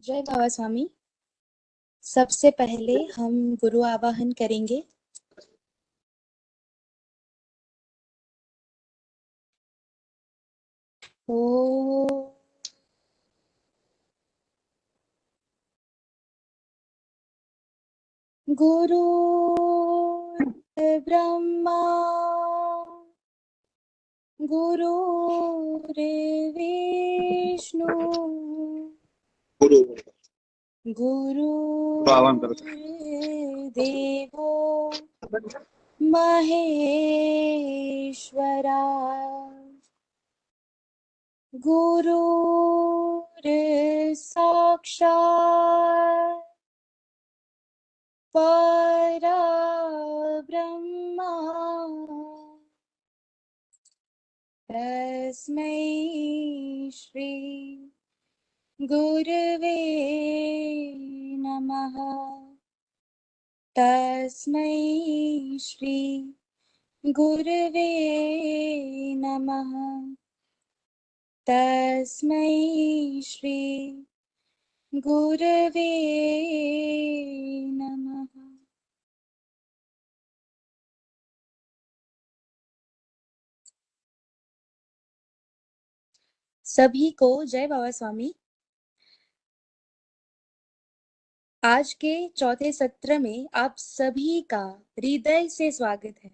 जय बाबा स्वामी। सबसे पहले हम गुरु आवाहन करेंगे। ओ गुरु ब्रह्मा गुरु विष्णु गुरु देवो महेश्वरा गुरु साक्षात् परब्रह्मा तस्मै श्री गुरवे नमः। तस्मै श्री गुरवे नमः। तस्मै श्री गुरवे नमः। सभी को जय बाबा स्वामी। आज के चौथे सत्र में आप सभी का हृदय से स्वागत है।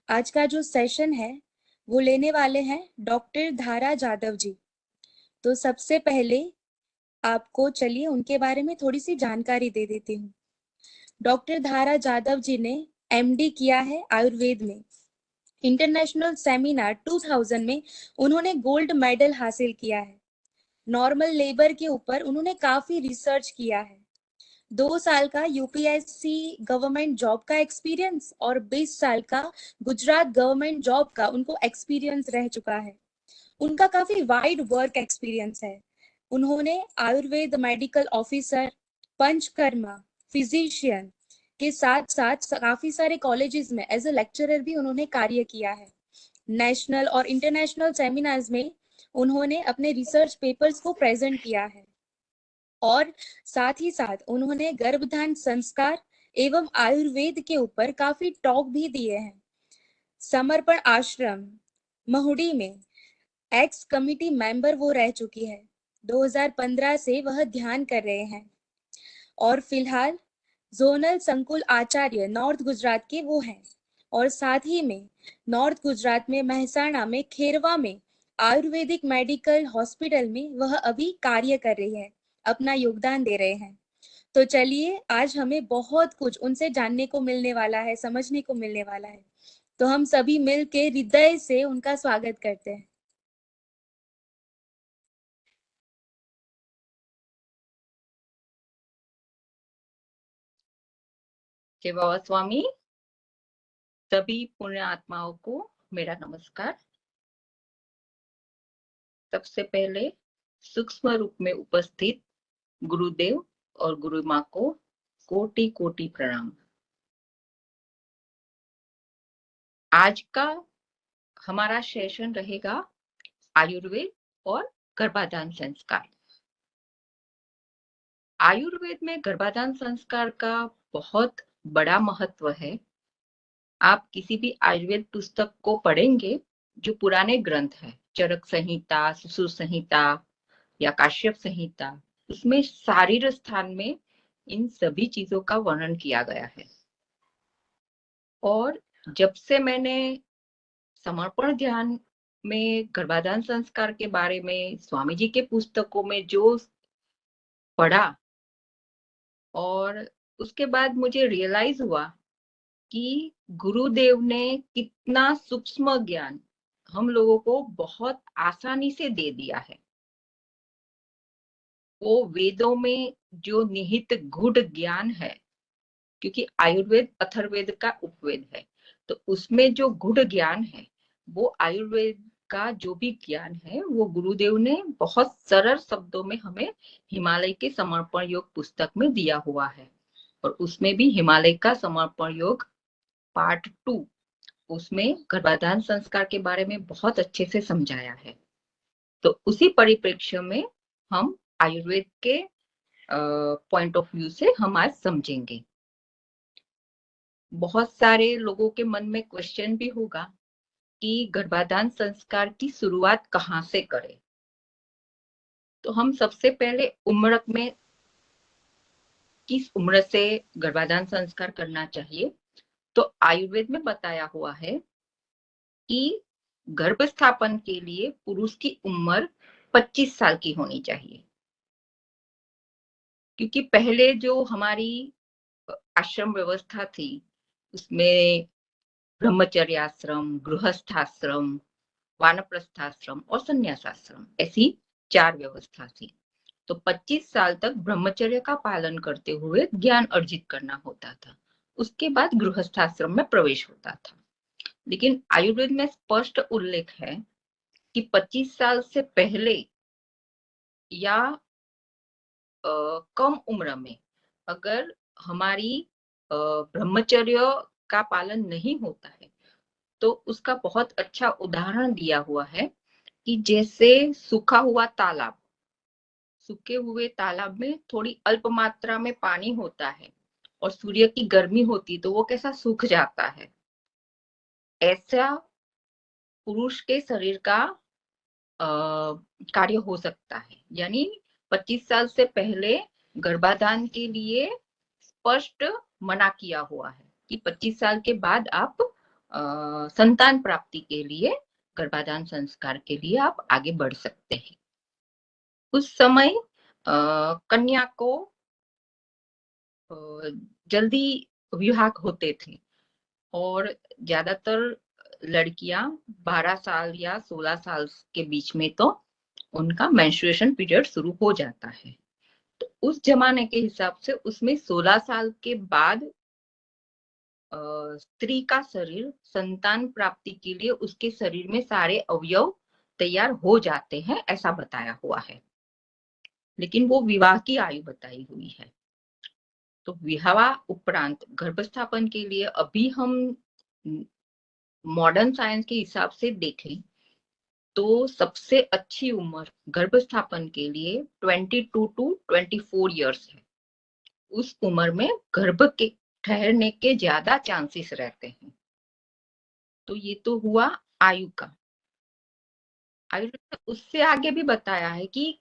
आज का जो सेशन है वो लेने वाले हैं डॉक्टर धारा जादव जी। तो सबसे पहले आपको चलिए उनके बारे में थोड़ी सी जानकारी दे देती हूँ। डॉक्टर धारा जादव जी ने एमडी किया है आयुर्वेद में। इंटरनेशनल सेमिनार 2000 में उन्होंने गोल्ड मेडल हासिल किया है। नॉर्मल लेबर के ऊपर उन्होंने काफी रिसर्च किया है। 2 साल का यूपीएससी गवर्नमेंट जॉब का एक्सपीरियंस और 20 साल का गुजरात गवर्नमेंट जॉब का उनको एक्सपीरियंस रह चुका है। उनका काफी वाइड वर्क एक्सपीरियंस है। उन्होंने Ayurveda medical officer, panchakarma, physician के साथ साथ काफी सारे कॉलेजेस में एज अ लेक्चरर भी उन्होंने कार्य किया है। नेशनल और इंटरनेशनल सेमिनार्स में उन्होंने अपने रिसर्च पेपर्स को प्रेजेंट किया है और साथ ही साथ उन्होंने गर्भधान संस्कार एवं आयुर्वेद के ऊपर काफी टॉक भी दिए हैं। समर्पण आश्रम महुडी में एक्स कमिटी मेंबर वो रह चुकी है। 2015 से वह ध्यान कर रहे हैं और फिलहाल जोनल संकुल आचार्य नॉर्थ गुजरात के वो हैं और साथ ही में नॉर्थ गुजरात में महसाणा में खेरवा में आयुर्वेदिक मेडिकल हॉस्पिटल में वह अभी कार्य कर रही है, अपना योगदान दे रहे हैं। तो चलिए आज हमें बहुत कुछ उनसे जानने को मिलने वाला है, समझने को मिलने वाला है। तो हम सभी मिल के हृदय से उनका स्वागत करते हैं। जय बाबा स्वामी। सभी पुण्य आत्माओं को मेरा नमस्कार। सबसे पहले सूक्ष्म रूप में उपस्थित गुरुदेव और गुरु माँ को कोटि कोटि प्रणाम। आज का हमारा सेशन रहेगा आयुर्वेद और गर्भाधान संस्कार। आयुर्वेद में गर्भाधान संस्कार का बहुत बड़ा महत्व है। आप किसी भी आयुर्वेद पुस्तक को पढ़ेंगे, जो पुराने ग्रंथ है, चरक संहिता, सुश्रुत संहिता या काश्यप संहिता, उसमें शारीर स्थान में इन सभी चीजों का वर्णन किया गया है। और जब से मैंने समर्पण ध्यान में गर्भाधान संस्कार के बारे में स्वामी जी के पुस्तकों में जो पढ़ा, और उसके बाद मुझे रियलाइज हुआ कि गुरुदेव ने कितना सूक्ष्म ज्ञान हम लोगों को बहुत आसानी से दे दिया है। वो वेदों में जो निहित गूढ़ ज्ञान है, क्योंकि आयुर्वेद अथर्ववेद का उपवेद है, तो उसमें जो गूढ़ ज्ञान है वो आयुर्वेद का जो भी ज्ञान है वो गुरुदेव ने बहुत सरल शब्दों में हमें हिमालय के समर्पण योग पुस्तक में दिया हुआ है। और उसमें भी हिमालय का समर्पण योग पार्ट 2, उसमें गर्भाधान संस्कार के बारे में बहुत अच्छे से समझाया है। तो उसी परिप्रेक्ष्य में हम आयुर्वेद के पॉइंट ऑफ व्यू से हम आज समझेंगे। बहुत सारे लोगों के मन में क्वेश्चन भी होगा कि गर्भाधान संस्कार की शुरुआत कहाँ से करें। तो हम सबसे पहले उम्र में किस उम्र से गर्भाधान संस्कार करना चाहिए, तो आयुर्वेद में बताया हुआ है कि गर्भ स्थापन के लिए पुरुष की उम्र 25 साल की होनी चाहिए, क्योंकि पहले जो हमारी आश्रम व्यवस्था थी उसमें ब्रह्मचर्याश्रम, गृहस्थाश्रम, वानप्रस्थाश्रम और संन्यासाश्रम ऐसी 4 व्यवस्था थी। तो 25 साल तक ब्रह्मचर्य का पालन करते हुए ज्ञान अर्जित करना होता था। उसके बाद गृहस्थाश्रम में प्रवेश होता था। लेकिन आयुर्वेद में स्पष्ट उल्लेख है कि 25 साल से पहले या कम उम्र में अगर हमारी ब्रह्मचर्य का पालन नहीं होता है, तो उसका बहुत अच्छा उदाहरण दिया हुआ है कि जैसे सूखा हुआ तालाब, सूखे हुए तालाब में थोड़ी अल्प मात्रा में पानी होता है और सूर्य की गर्मी होती तो वो कैसा सूख जाता है। ऐसा पुरुष के शरीर का कार्य हो सकता है। यानी 25 साल से पहले गर्भाधान के लिए स्पष्ट मना किया हुआ है कि 25 साल के बाद आप संतान प्राप्ति के लिए, गर्भाधान संस्कार के लिए आप आगे बढ़ सकते हैं। उस समय कन्या को जल्दी विवाह होते थे और ज्यादातर लड़कियां 12 साल या 16 साल के बीच में तो उनका मेंस्ट्रुएशन पीरियड शुरू हो जाता है। तो उस जमाने के हिसाब से उसमें 16 साल के बाद स्त्री का शरीर संतान प्राप्ति के लिए उसके शरीर में सारे अवयव तैयार हो जाते हैं, ऐसा बताया हुआ है। लेकिन वो विवाह की आयु बताई हुई है। तो विवाह उपरांत गर्भस्थापन के लिए अभी हम मॉडर्न साइंस के हिसाब से देखें तो सबसे अच्छी उम्र गर्भस्थापन के लिए 22 टू 24 इयर्स है। उस उम्र में गर्भ के ठहरने के ज्यादा चांसेस रहते हैं। तो ये तो हुआ आयु का। आयुर्वेद ने उससे आगे भी बताया है कि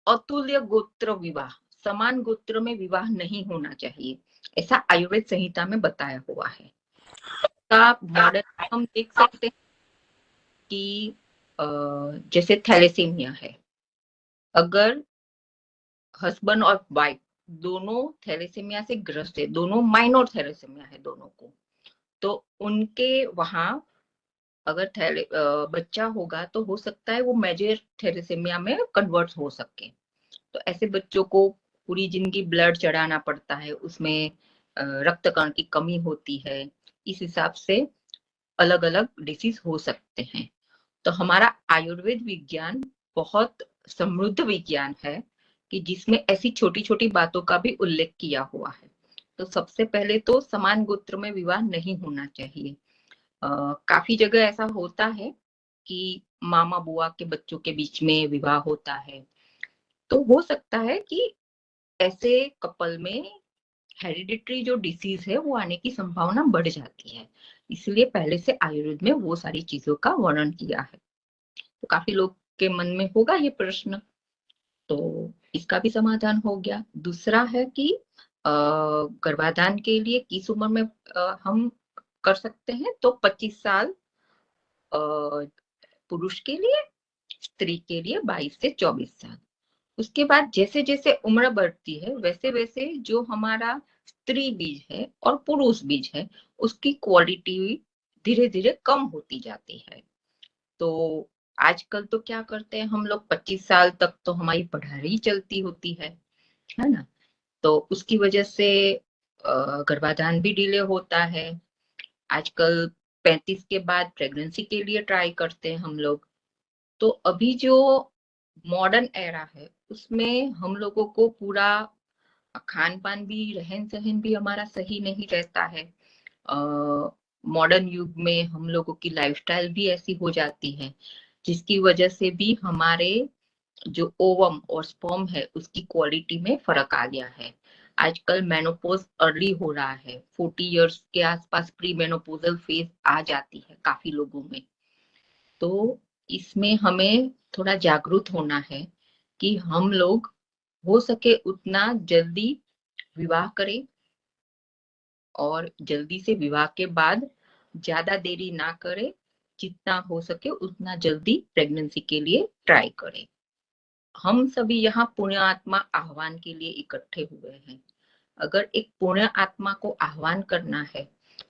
अतुल्य गोत्र विवाह, समान गोत्र में विवाह नहीं होना चाहिए, ऐसा आयुर्वेद संहिता में बताया हुआ है। मॉडल हम देख सकते हैं कि जैसे थैलेसीमिया है, अगर हस्बैंड और वाइफ दोनों थैलेसीमिया से ग्रस्त है, दोनों माइनर थैलेसीमिया है दोनों को, तो उनके वहां अगर बच्चा होगा तो हो सकता है वो मेजर थैलेसीमिया में कन्वर्ट हो सके। तो ऐसे बच्चों को पूरी जिंदगी ब्लड चढ़ाना पड़ता है, उसमें रक्त कण की कमी होती है। इस हिसाब से अलग अलग डिसीज हो सकते हैं। तो हमारा आयुर्वेद विज्ञान बहुत समृद्ध विज्ञान है कि जिसमें ऐसी छोटी छोटी बातों का भी उल्लेख किया हुआ है। तो सबसे पहले तो समान गोत्र में विवाह नहीं होना चाहिए। काफी जगह ऐसा होता है कि मामा बुआ के बच्चों के बीच में विवाह होता है। तो हो सकता है कि ऐसे कपल में हेरिडिटरी जो डिसीज है वो आने की संभावना बढ़ जाती है। इसलिए पहले से आयुर्वेद में वो सारी चीजों का वर्णन किया है। तो काफी लोग के मन में होगा ये प्रश्न, तो इसका भी समाधान हो गया। दूसरा है कि गर्भाधान के लिए किस उम्र में हम कर सकते हैं, तो 25 साल पुरुष के लिए, स्त्री के लिए 22 से 24 साल। उसके बाद जैसे जैसे उम्र बढ़ती है वैसे वैसे जो हमारा स्त्री बीज है और पुरुष बीज है उसकी क्वालिटी धीरे धीरे कम होती जाती है। तो आजकल तो क्या करते हैं हम लोग, 25 साल तक तो हमारी पढ़ाई चलती होती है ना। तो उसकी वजह से गर्भाधान भी डिले होता है। आजकल 35 के बाद प्रेगनेंसी के लिए ट्राई करते हैं हम लोग। तो अभी जो मॉडर्न एरा है उसमें हम लोगों को पूरा खान पान भी, रहन सहन भी हमारा सही नहीं रहता है। मॉडर्न युग में हम लोगों की लाइफस्टाइल भी ऐसी हो जाती है जिसकी वजह से भी हमारे जो ओवम और स्पर्म है उसकी क्वालिटी में फर्क आ गया है। आजकल मेनोपॉज अर्ली हो रहा है, 40 इयर्स के आसपास प्री मेनोपोजल फेज आ जाती है काफी लोगों में। तो इसमें हमें थोड़ा जागरूक होना है कि हम लोग हो सके उतना जल्दी विवाह करें, और जल्दी से विवाह के बाद ज्यादा देरी ना करें, जितना हो सके उतना जल्दी प्रेगनेंसी के लिए ट्राई करें। हम सभी यहाँ पुण्य आत्मा आह्वान के लिए इकट्ठे हुए हैं। अगर एक पुण्य आत्मा को आह्वान करना है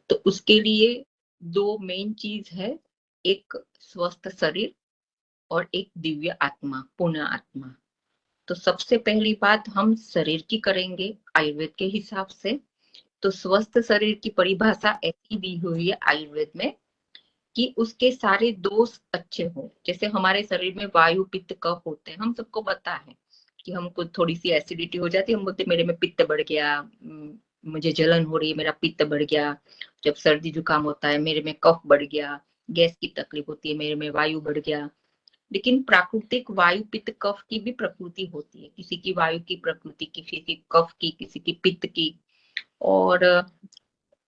तो उसके लिए दो मेन चीज है, एक स्वस्थ शरीर और एक दिव्य आत्मा, पुण्य आत्मा। तो सबसे पहली बात हम शरीर की करेंगे आयुर्वेद के हिसाब से। तो स्वस्थ शरीर की परिभाषा ऐसी दी हुई है आयुर्वेद में कि उसके सारे दोष अच्छे हों। जैसे हमारे शरीर में वायु पित्त कफ होते हैं, हम सबको पता है कि हमको थोड़ी सी एसिडिटी हो जाती है, हम बोलते मेरे में पित्त बढ़ गया, मुझे जलन हो रही है, मेरा पित्त बढ़ गया। जब सर्दी जुकाम होता है, मेरे में कफ बढ़ गया, गैस की तकलीफ होती है, मेरे में वायु बढ़ गया। लेकिन प्राकृतिक वायु पित्त कफ की भी प्रकृति होती है, किसी की वायु की प्रकृति, किसी की कफ की, किसी की पित्त की। और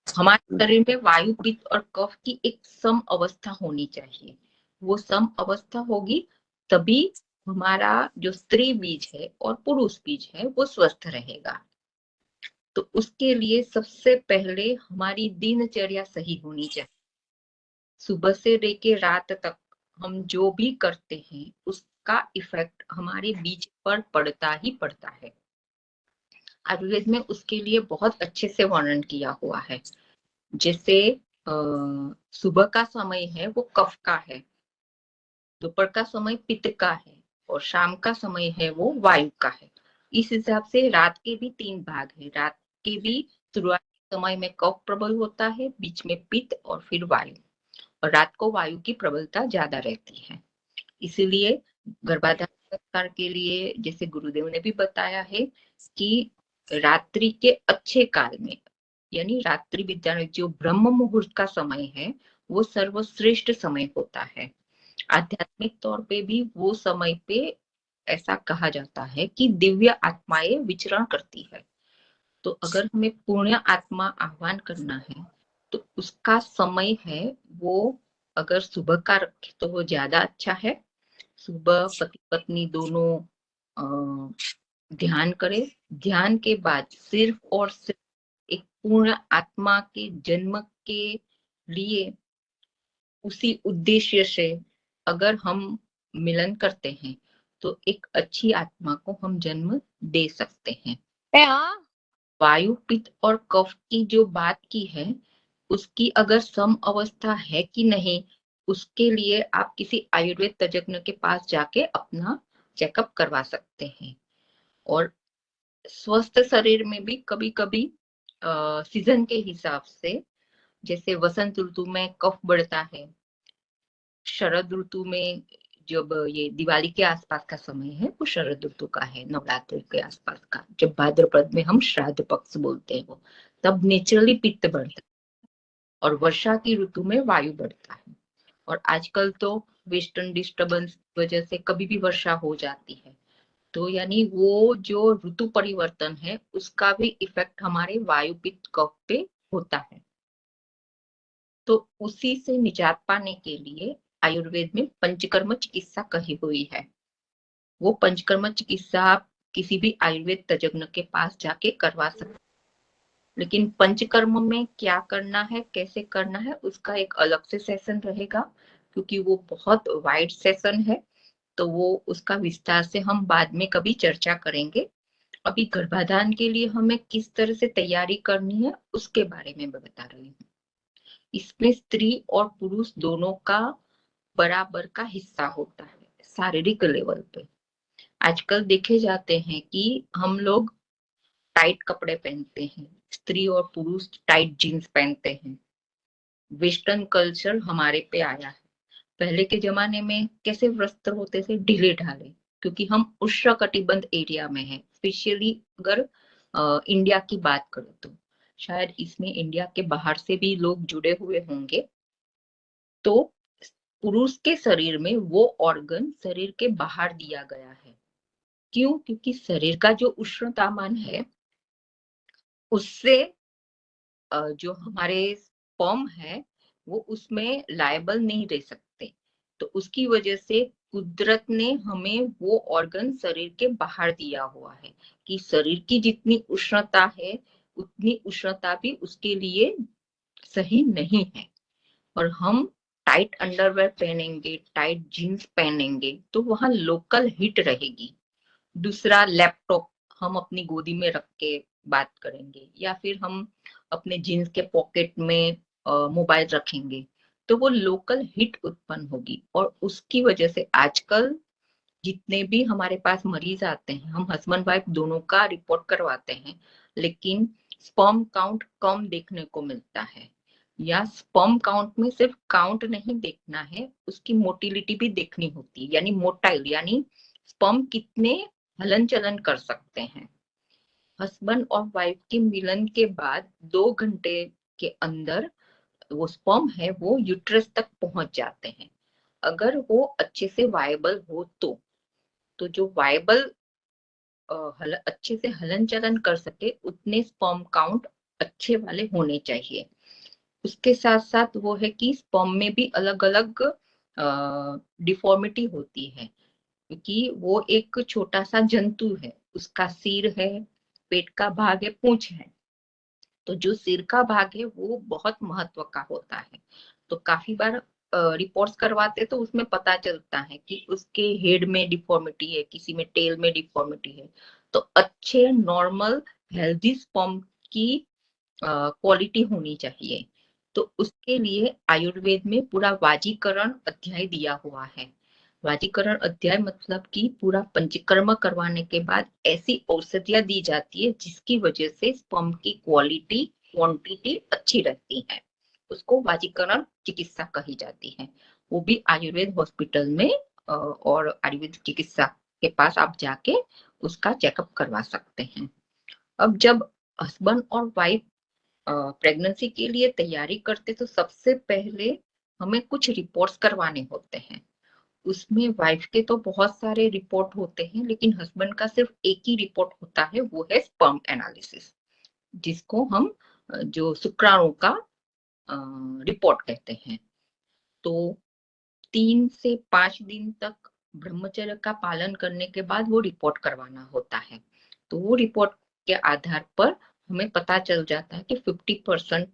हमारे शरीर में वायु पित्त और कफ की एक सम अवस्था होनी चाहिए। वो सम अवस्था होगी तभी हमारा जो स्त्री बीज है और पुरुष बीज है वो स्वस्थ रहेगा। तो उसके लिए सबसे पहले हमारी दिनचर्या सही होनी चाहिए। सुबह से लेकर रात तक हम जो भी करते हैं उसका इफेक्ट हमारे बीज पर पड़ता ही पड़ता है। आयुर्वेद में उसके लिए बहुत अच्छे से वर्णन किया हुआ है। जैसे सुबह का समय है वो कफ का है, दोपहर का समय पित्त का है, और शाम का समय है वो वायु का है। इस हिसाब से रात के भी 3 भाग है। रात के भी शुरुआती समय में कफ प्रबल होता है, बीच में पित्त और फिर वायु, और रात को वायु की प्रबलता ज्यादा रहती है। इसीलिए गर्भाधान संस्कार के लिए जैसे गुरुदेव ने भी बताया है कि रात्रि के अच्छे काल में, यानी रात्रि विद्या जो ब्रह्म मुहूर्त का समय है वो सर्वश्रेष्ठ समय होता है। आध्यात्मिक तौर पे भी वो समय पे ऐसा कहा जाता है कि दिव्य आत्माएं विचरण करती है। तो अगर हमें पुण्य आत्मा आह्वान करना है तो उसका समय है वो, अगर सुबह का रखे तो वो ज्यादा अच्छा है। सुबह पति पत्नी दोनों ध्यान करे, ध्यान के बाद सिर्फ और सिर्फ एक पूर्ण आत्मा के जन्म के लिए, उसी उद्देश्य से अगर हम मिलन करते हैं तो एक अच्छी आत्मा को हम जन्म दे सकते हैं। वायु पित्त और कफ की जो बात की है उसकी अगर सम अवस्था है कि नहीं, उसके लिए आप किसी आयुर्वेद तज्ञ के पास जाके अपना चेकअप करवा सकते हैं। और स्वस्थ शरीर में भी कभी कभी सीजन के हिसाब से, जैसे वसंत ऋतु में कफ बढ़ता है, शरद ऋतु में जब ये दिवाली के आसपास का समय है वो शरद ऋतु का है, नवरात्रि के आसपास का, जब भाद्रपद में हम श्राद्ध पक्ष बोलते हैं वो, तब नेचुरली पित्त बढ़ता है। और वर्षा की ऋतु में वायु बढ़ता है। और आजकल तो वेस्टर्न डिस्टर्बेंस की वजह से कभी भी वर्षा हो जाती है। तो यानी वो जो ऋतु परिवर्तन है उसका भी इफेक्ट हमारे वायु पित्त कफ पे होता है। तो उसी से निजात पाने के लिए आयुर्वेद में पंचकर्म चिकित्सा कही हुई है। वो पंचकर्म चिकित्सा आप किसी भी आयुर्वेद तज्ञ के पास जाके करवा सकते। लेकिन पंचकर्म में क्या करना है, कैसे करना है, उसका एक अलग से सेशन रहेगा, क्योंकि वो बहुत वाइड सेशन है। तो वो उसका विस्तार से हम बाद में कभी चर्चा करेंगे। अभी गर्भाधान के लिए हमें किस तरह से तैयारी करनी है उसके बारे में मैं बता रही हूँ। इसमें स्त्री और पुरुष दोनों का बराबर का हिस्सा होता है शारीरिक लेवल पे। आजकल देखे जाते हैं कि हम लोग टाइट कपड़े पहनते हैं, स्त्री और पुरुष टाइट जीन्स पहनते हैं। वेस्टर्न कल्चर हमारे पे आया है। पहले के जमाने में कैसे वस्त्र होते थे, ढीले ढाले, क्योंकि हम उष्णकटिबंध एरिया में हैं। स्पेशली अगर इंडिया की बात करें तो शायद इसमें इंडिया के बाहर से भी लोग जुड़े हुए होंगे। तो पुरुष के शरीर में वो ऑर्गन शरीर के बाहर दिया गया है। क्यों? क्योंकि शरीर का जो उष्ण तापमान है उससे जो हमारे स्पर्म है वो उसमें लायबल नहीं रह सकते। तो उसकी वजह से कुदरत ने हमें वो ऑर्गन शरीर के बाहर दिया हुआ है कि शरीर की जितनी उष्णता है उतनी उष्णता भी उसके लिए सही नहीं है। और हम टाइट अंडरवेयर पहनेंगे, टाइट जीन्स पहनेंगे तो वहां लोकल हीट रहेगी। दूसरा, लैपटॉप हम अपनी गोदी में रख के बात करेंगे या फिर हम अपने जीन्स के पॉकेट में मोबाइल रखेंगे तो वो लोकल हीट उत्पन्न होगी। और उसकी वजह से आजकल जितने भी हमारे पास मरीज आते हैं, हम हस्बैंड वाइफ दोनों का रिपोर्ट करवाते हैं, लेकिन स्पर्म काउंट कम देखने को मिलता है। या स्पर्म काउंट में सिर्फ काउंट नहीं देखना है, उसकी मोटिलिटी भी देखनी होती है, यानी मोटाइल, यानी स्पर्म कितने हलन चलन कर सकते हैं। हस्बैंड और वाइफ के मिलन के बाद 2 घंटे के अंदर वो स्पर्म है वो यूट्रस तक पहुंच जाते हैं, अगर वो अच्छे से वायबल हो तो जो वायबल अच्छे से हलन चलन कर सके उतने स्पर्म काउंट अच्छे वाले होने चाहिए। उसके साथ साथ वो है कि स्पर्म में भी अलग अलग डिफॉर्मिटी होती है, क्योंकि वो एक छोटा सा जंतु है, उसका सिर है, पेट का भाग है, पूंछ है। तो जो सिर का भाग है वो बहुत महत्व का होता है। तो काफी बार रिपोर्ट्स करवाते तो उसमें पता चलता है कि उसके हेड में डिफॉर्मिटी है, किसी में टेल में डिफॉर्मिटी है। तो अच्छे नॉर्मल हेल्दी स्पर्म की क्वालिटी होनी चाहिए। तो उसके लिए आयुर्वेद में पूरा वाजीकरण अध्याय दिया हुआ है। वाजीकरण अध्याय मतलब कि पूरा पंचकर्म करवाने के बाद ऐसी औषधियां दी जाती है जिसकी वजह से स्पर्म की क्वालिटी क्वांटिटी अच्छी रहती है। उसको वाजीकरण चिकित्सा कही जाती है। वो भी आयुर्वेद हॉस्पिटल में और आयुर्वेद चिकित्सा के पास आप जाके उसका चेकअप करवा सकते हैं। अब जब हस्बैंड और वाइफ प्रेगनेंसी के लिए तैयारी करते तो सबसे पहले हमें कुछ रिपोर्ट्स करवाने होते हैं। उसमें वाइफ के तो बहुत सारे रिपोर्ट होते हैं, लेकिन हस्बैंड का सिर्फ एक ही रिपोर्ट होता है, वो है स्पर्म एनालिसिस, जिसको हम जो शुक्राणु का रिपोर्ट कहते हैं। तो 3 से 5 दिन तक ब्रह्मचर्य का पालन करने के बाद वो रिपोर्ट करवाना होता है। तो वो रिपोर्ट के आधार पर हमें पता चल जाता है कि 50%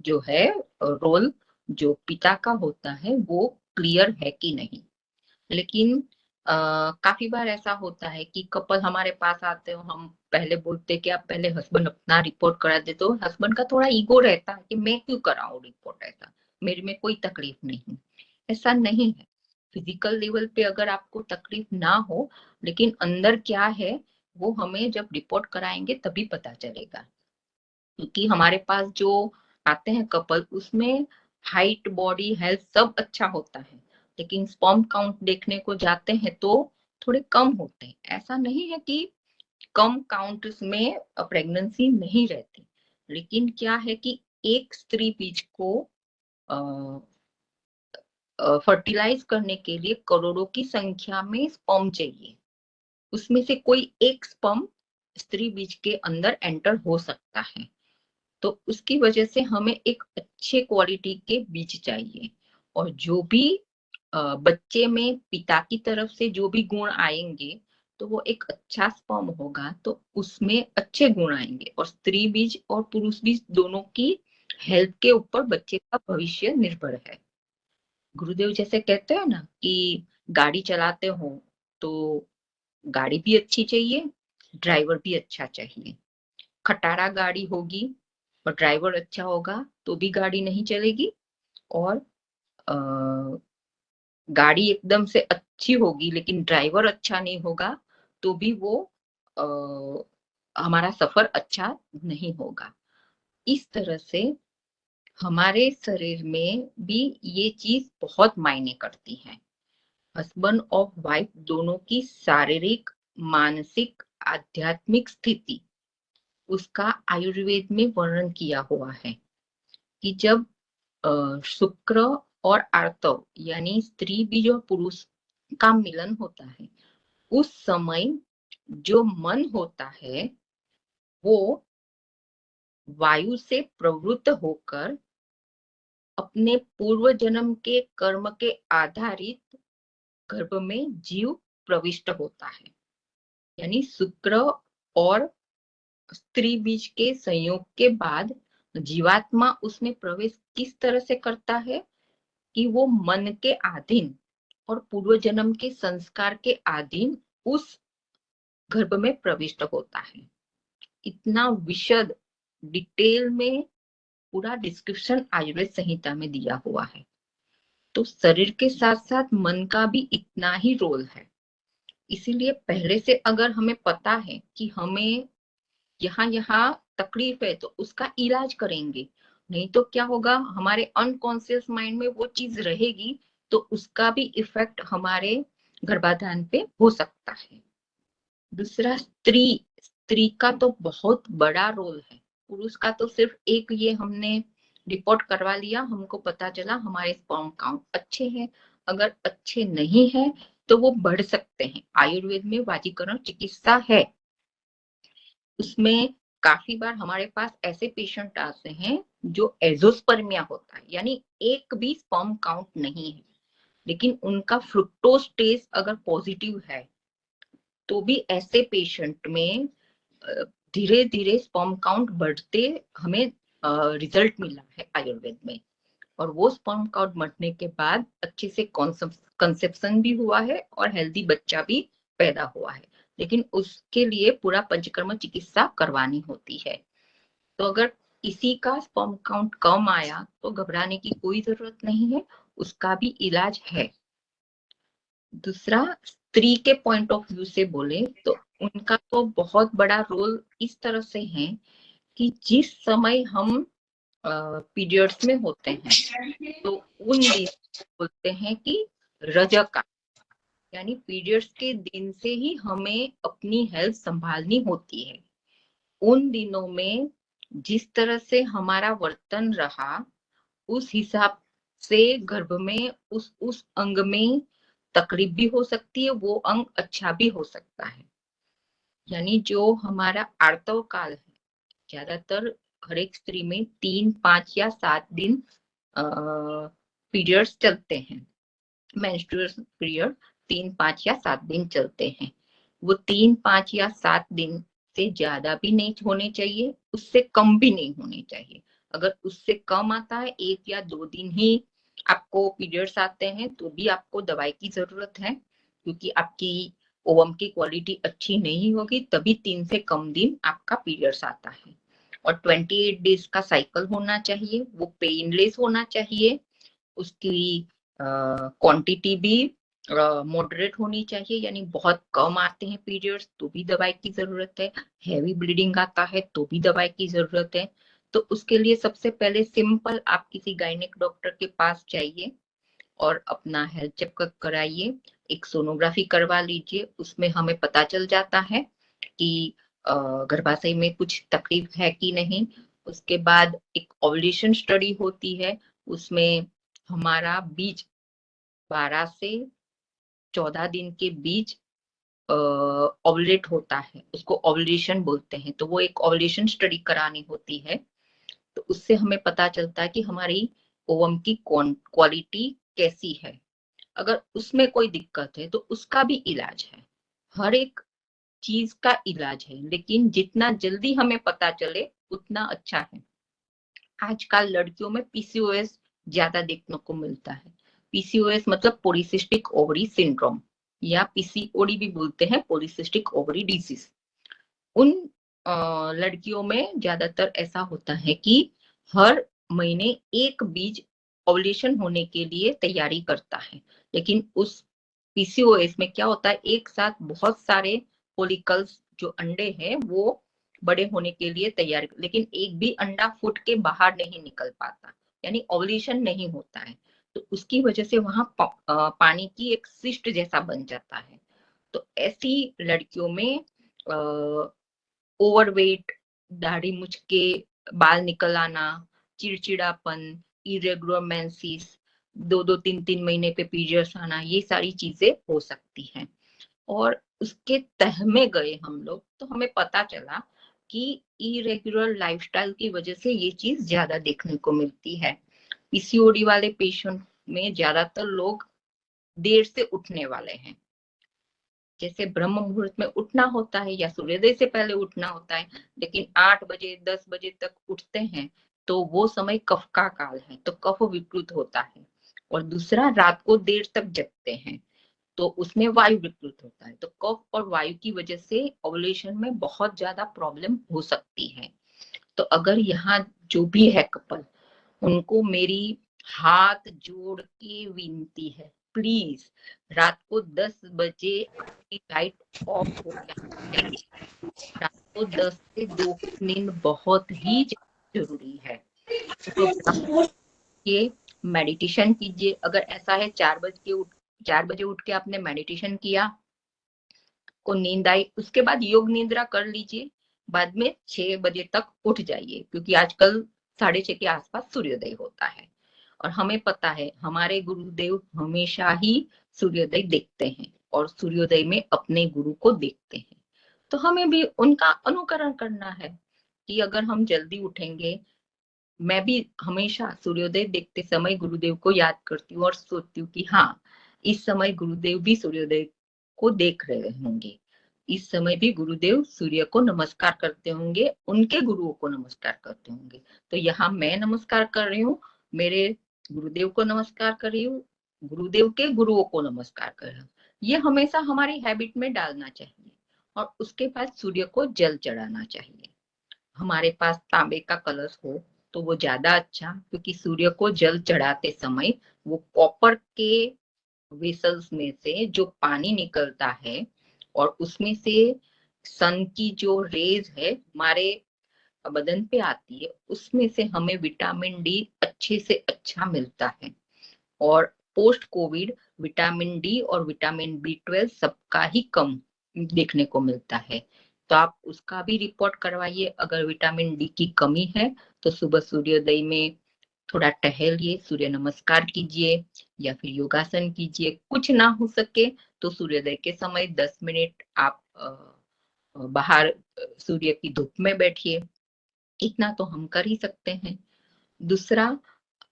जो है रोल जो पिता का होता है वो क्लियर है कि नहीं। लेकिन काफी बार ऐसा होता है कि कपल हमारे पास आते हो, हम पहले बोलते कि आप पहले हस्बैंड अपना रिपोर्ट करा दे, तो हस्बैंड का थोड़ा ईगो रहता है कि मैं क्यों कराऊं रिपोर्ट, ऐसा मेरे में कोई तकलीफ नहीं। ऐसा नहीं है। फिजिकल लेवल पे अगर आपको तकलीफ ना हो, लेकिन अंदर क्या है वो हमें जब रिपोर्ट कराएंगे तभी पता चलेगा। क्योंकि हमारे पास जो आते हैं कपल, उसमें हाइट, बॉडी, हेल्थ सब अच्छा होता है, लेकिन स्पर्म काउंट देखने को जाते हैं तो थोड़े कम होते हैं। ऐसा नहीं है कि कम काउंट में प्रेगनेंसी नहीं रहती, लेकिन क्या है कि एक स्त्री बीज को फर्टिलाइज करने के लिए करोड़ों की संख्या में स्पर्म चाहिए। उसमें से कोई एक स्पर्म स्त्री बीज के अंदर एंटर हो सकता है। तो उसकी वजह से हमें एक अच्छे क्वालिटी के बीज चाहिए। और जो भी बच्चे में पिता की तरफ से जो भी गुण आएंगे तो वो एक अच्छा स्पर्म होगा, तो उसमें अच्छे गुण आएंगे। और स्त्री बीज और पुरुष बीज दोनों की हेल्थ के ऊपर बच्चे का भविष्य निर्भर है। गुरुदेव जैसे कहते हैं ना कि गाड़ी चलाते हो तो गाड़ी भी अच्छी चाहिए, ड्राइवर भी अच्छा चाहिए। खटारा गाड़ी होगी और ड्राइवर अच्छा होगा तो भी गाड़ी नहीं चलेगी, और गाड़ी एकदम से अच्छी होगी लेकिन ड्राइवर अच्छा नहीं होगा तो भी वो हमारा सफर अच्छा नहीं होगा। इस तरह से हमारे शरीर में भी ये चीज बहुत मायने करती है। हस्बैंड और वाइफ दोनों की शारीरिक, मानसिक, आध्यात्मिक स्थिति उसका आयुर्वेद में वर्णन किया हुआ है कि जब शुक्र और आर्तव यानी स्त्री बीज और पुरुष का मिलन होता है, उस समय जो मन होता है वो वायु से प्रवृत्त होकर अपने पूर्व जन्म के कर्म के आधारित गर्भ में जीव प्रविष्ट होता है। यानी शुक्र और स्त्री बीज के संयोग के बाद जीवात्मा उसमें प्रवेश किस तरह से करता है कि वो मन के अधीन और पूर्व जन्म के संस्कार के अधीन उस गर्भ में प्रविष्ट होता है। इतना विशद डिटेल में पूरा डिस्क्रिप्शन आयुर्वेद संहिता में दिया हुआ है। तो शरीर के साथ साथ मन का भी इतना ही रोल है। इसीलिए पहले से अगर हमें पता है कि हमें यहाँ यहाँ तकलीफ है तो उसका इलाज करेंगे, नहीं तो क्या होगा, हमारे अनकॉन्शियस माइंड में वो चीज रहेगी तो उसका भी इफेक्ट हमारे गर्भाधान पे हो सकता है। दूसरा, स्त्री का तो बहुत बड़ा रोल है। पुरुष का तो सिर्फ एक ये हमने रिपोर्ट करवा लिया, हमको पता चला हमारे स्पर्म काउंट अच्छे हैं। अगर अच्छे नहीं है तो वो बढ़ सकते हैं। आयुर्वेद में वाजीकरण चिकित्सा है, उसमें काफी बार हमारे पास ऐसे पेशेंट आते हैं जो एजोस्पर्मिया होता है, यानी एक भी स्पर्म काउंट नहीं है, लेकिन उनका फ्रुक्टोज टेस्ट अगर पॉजिटिव है तो भी ऐसे पेशेंट में धीरे धीरे स्पर्म काउंट बढ़ते हमें रिजल्ट मिला है आयुर्वेद में। और वो स्पर्म काउंट बढ़ने के बाद अच्छे से कंसेप्शन भी हुआ है और हेल्दी बच्चा भी पैदा हुआ है। लेकिन उसके लिए पूरा पंचकर्म चिकित्सा करवानी होती है। तो अगर किसी का स्पर्म काउंट कम आया तो घबराने की कोई जरूरत नहीं है, उसका भी इलाज है। दूसरा, स्त्री के पॉइंट ऑफ व्यू से बोले तो उनका तो बहुत बड़ा रोल इस तरह से है कि जिस समय हम पीरियड्स में होते हैं तो उन दिन बोलते हैं कि रजका, यानी पीरियड्स के दिन से ही हमें अपनी हेल्थ संभालनी होती है। उन दिनों में जिस तरह से हमारा वर्तन रहा उस हिसाब से गर्भ में उस अंग में तकलीफ भी हो सकती है, वो अंग अच्छा भी हो सकता है। यानी जो हमारा आर्तव काल है, ज्यादातर हर एक स्त्री में 3, 5 या 7 दिन पीरियड्स चलते हैं। मेंस्ट्रुअल पीरियड 3, 5 या 7 दिन चलते हैं। वो 3, 5 या 7 दिन से ज्यादा भी नहीं होने चाहिए, उससे कम भी नहीं होने चाहिए। अगर उससे कम आता है, 1 या 2 दिन ही आपको पीरियड्स आते हैं, तो भी आपको दवाई की जरूरत है, क्योंकि आपकी ओवम की क्वालिटी अच्छी नहीं होगी, तभी 3 से कम दिन आपका पीरियड्स आता है। और 28 डेज का साइकिल होना चाहिए, वो पेनलेस होना चाहिए, उसकी क्वांटिटी भी मॉडरेट होनी चाहिए, यानी बहुत कम आते हैं पीरियड्स तो भी दवाई की जरूरत है, हैवी ब्लीडिंग आता है तो भी दवाई की जरूरत है। तो उसके लिए सबसे पहले सिंपल आप किसी गायनेक डॉक्टर के पास जाइए और अपना हेल्थ चेकअप कराइए, एक सोनोग्राफी करवा लीजिए, उसमें हमें पता चल जाता है कि गर्भाशय में कुछ तकलीफ है कि नहीं। उसके बाद एक ओव्यूलेशन स्टडी होती है, उसमें हमारा बीज 12 से 14 दिन के बीच ओवुलेट होता है, उसको ओवुलेशन बोलते हैं। तो वो एक ओवुलेशन स्टडी करानी होती है, तो उससे हमें पता चलता है कि हमारी ओवम की क्वालिटी कैसी है। अगर उसमें कोई दिक्कत है तो उसका भी इलाज है, हर एक चीज का इलाज है, लेकिन जितना जल्दी हमें पता चले उतना अच्छा है। आजकल लड़कियों में पीसीओएस ज्यादा देखने को मिलता है। पीसीओएस मतलब पॉलीसिस्टिक ओवरी सिंड्रोम, या पीसीओडी भी बोलते हैं, पॉलीसिस्टिक ओवरी डिजीज। उन लड़कियों में ज्यादातर ऐसा होता है कि हर महीने एक बीज ओवुलेशन होने के लिए तैयारी करता है, लेकिन उस पीसीओएस में क्या होता है, एक साथ बहुत सारे फोलिकल्स जो अंडे हैं वो बड़े होने के लिए तैयार, लेकिन एक भी अंडा फूट के बाहर नहीं निकल पाता, यानी ओवुलेशन नहीं होता है। तो उसकी वजह से वहां पानी की एक सिस्ट जैसा बन जाता है। तो ऐसी लड़कियों में ओवरवेट, दाढ़ी मुछ के बाल निकल आना, चिड़चिड़ापन, इरेगुलर मेंसेस, दो 3 महीने पे पीरियड्स आना, ये सारी चीजें हो सकती हैं। और उसके तह में गए हम लोग तो हमें पता चला कि इरेगुलर लाइफस्टाइल की वजह से ये चीज ज्यादा देखने को मिलती है। पीसीओडी वाले पेशेंट में ज्यादातर लोग देर से उठने वाले हैं। जैसे ब्रह्म मुहूर्त में उठना होता है या सूर्योदय से पहले उठना होता है, लेकिन 8 बजे 10 बजे तक उठते हैं, तो वो समय कफ का काल है, तो कफ विकृत होता है। और दूसरा, रात को देर तक जगते हैं, तो उसमें वायु विकृत होता है। तो कफ और वायु की वजह से ओवुलेशन में बहुत ज्यादा प्रॉब्लम हो सकती है। तो अगर यहाँ जो भी है कपल, उनको मेरी हाथ जोड़ के विनती है, प्लीज रात को 10 बजे आपकी लाइट ऑफ हो जानी चाहिए। रात को 10 से 2 की नींद बहुत ही जरूरी है। सुबह ये मेडिटेशन कीजिए। अगर ऐसा है 4 बजे उठ के आपने मेडिटेशन किया, को नींद आई, उसके बाद योग निद्रा कर लीजिए। बाद में 6 बजे तक उठ जाइए, क्योंकि आजकल 6:30 के आसपास सूर्योदय होता है। और हमें पता है हमारे गुरुदेव हमेशा ही सूर्योदय देखते हैं और सूर्योदय में अपने गुरु को देखते हैं। तो हमें भी उनका अनुकरण करना है कि अगर हम जल्दी उठेंगे। मैं भी हमेशा सूर्योदय देखते समय गुरुदेव को याद करती हूँ और सोचती हूँ कि हाँ, इस समय गुरुदेव भी सूर्योदय को देख रहे होंगे। इस समय भी गुरुदेव सूर्य को नमस्कार करते होंगे, उनके गुरुओं को नमस्कार करते होंगे। तो यहाँ मैं नमस्कार कर रही हूँ, मेरे गुरुदेव को नमस्कार कर रही हूँ, गुरुदेव के गुरुओं को नमस्कार कर रही हूँ। ये हमेशा हमारी हैबिट में डालना चाहिए। और उसके बाद सूर्य को जल चढ़ाना चाहिए। हमारे पास तांबे का कलश हो तो वो ज्यादा अच्छा, क्योंकि सूर्य को जल चढ़ाते समय वो कॉपर के वेसल्स में से जो पानी निकलता है और उसमें से सन की जो रेज है हमारे बदन पे आती है, उसमें से हमें विटामिन डी अच्छे से अच्छा मिलता है। और पोस्ट कोविड विटामिन डी और विटामिन बी 12 सबका ही कम देखने को मिलता है। तो आप उसका भी रिपोर्ट करवाइए। अगर विटामिन डी की कमी है तो सुबह सूर्योदय में थोड़ा टहलिए, सूर्य नमस्कार कीजिए या फिर योगासन कीजिए। कुछ ना हो सके तो सूर्योदय के समय 10 मिनट आप बाहर सूर्य की धूप में बैठिए। इतना तो हम कर ही सकते हैं। दूसरा,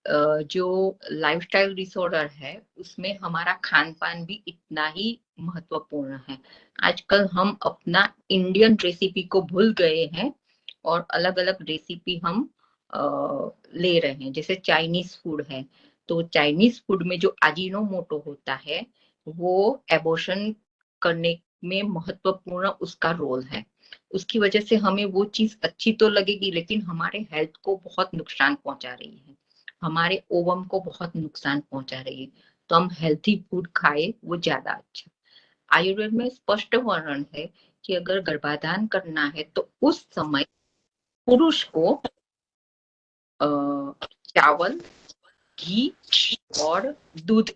जो लाइफस्टाइल डिसऑर्डर है उसमें हमारा खान पान भी इतना ही महत्वपूर्ण है। आजकल हम अपना इंडियन रेसिपी को भूल गए हैं और अलग अलग रेसिपी हम ले रहे हैं। जैसे चाइनीज फूड है, तो चाइनीज फूड में जो अजीनोमोटो होता है वो एबॉर्शन करने में महत्वपूर्ण उसका रोल है। उसकी वजह से हमें वो चीज अच्छी तो लगेगी, लेकिन हमारे हेल्थ को बहुत नुकसान पहुंचा रही है, हमारे ओवम को बहुत नुकसान पहुंचा रही है। तो हम हेल्थी फूड खाए, वो ज्यादा अच्छा। आयुर्वेद में स्पष्ट वर्णन है कि अगर गर्भाधान करना है तो उस समय पुरुष को चावल, घी और दूध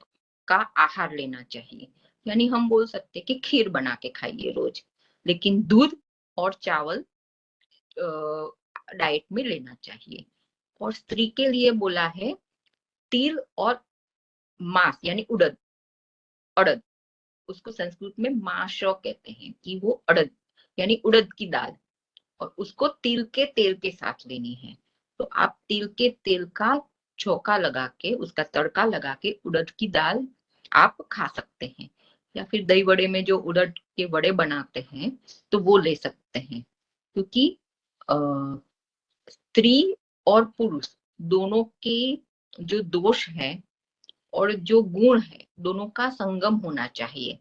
का आहार लेना चाहिए। यानी हम बोल सकते हैं कि खीर बना के खाइए रोज, लेकिन दूध और चावल डाइट में लेना चाहिए। और स्त्री के लिए बोला है तिल और मांस यानी उड़द, अड़द, उसको संस्कृत में माशौ कहते हैं कि वो अड़द यानी उड़द की दाल, और उसको तिल के तेल के साथ लेनी है। तो आप तिल के तेल का चौका लगा के, उसका तड़का लगा के उड़द की दाल आप खा सकते हैं। या फिर दही वड़े में जो उड़द के वड़े बनाते हैं तो वो ले सकते हैं। क्योंकि स्त्री और पुरुष दोनों के जो दोष है और जो गुण है दोनों का संगम होना चाहिए।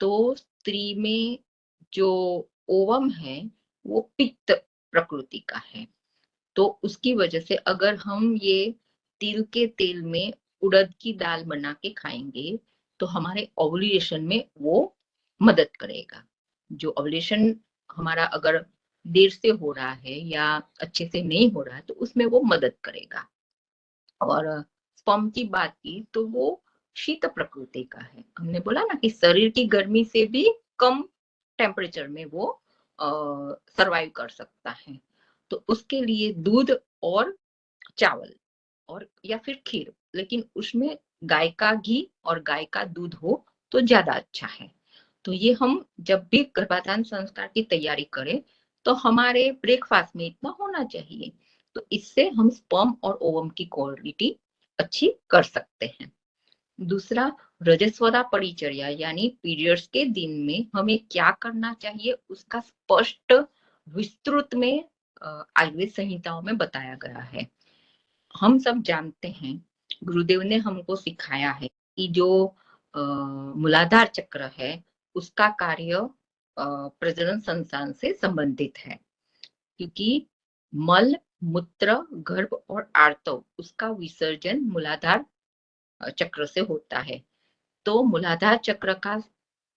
तो स्त्री में जो ओवम है वो पित्त प्रकृति का है। तो उसकी वजह से अगर हम ये तिल के तेल में उड़द की दाल बना के खाएंगे तो हमारे ओवुलेशन में वो मदद करेगा। जो ओवुलेशन हमारा अगर देर से हो रहा है या अच्छे से नहीं हो रहा है तो उसमें वो मदद करेगा। और स्पर्म की बात की तो वो शीत प्रकृति का है। हमने बोला ना कि शरीर की गर्मी से भी कम टेम्परेचर में वो सरवाइव कर सकता है। तो उसके लिए दूध और चावल और या फिर खीर, लेकिन उसमें गाय का घी और गाय का दूध हो तो ज्यादा अच्छा है। तो ये हम जब भी गर्भाधान संस्कार की तैयारी करें तो हमारे ब्रेकफास्ट में इतना होना चाहिए। तो इससे हम स्पर्म और ओवम की क्वालिटी अच्छी कर सकते हैं। दूसरा, रजस्वला परिचर्या यानी पीरियड्स के दिन में हमें क्या करना चाहिए उसका स्पष्ट विस्तृत में आयुर्वेद संहिताओं में बताया गया है। हम सब जानते हैं, गुरुदेव ने हमको सिखाया है कि जो मूलाधार चक्र है उसका कार्य प्रजनन संस्थान से संबंधित है, क्योंकि मल, मूत्र, गर्भ और आर्तव उसका विसर्जन मूलाधार चक्र से होता है। तो मूलाधार चक्र का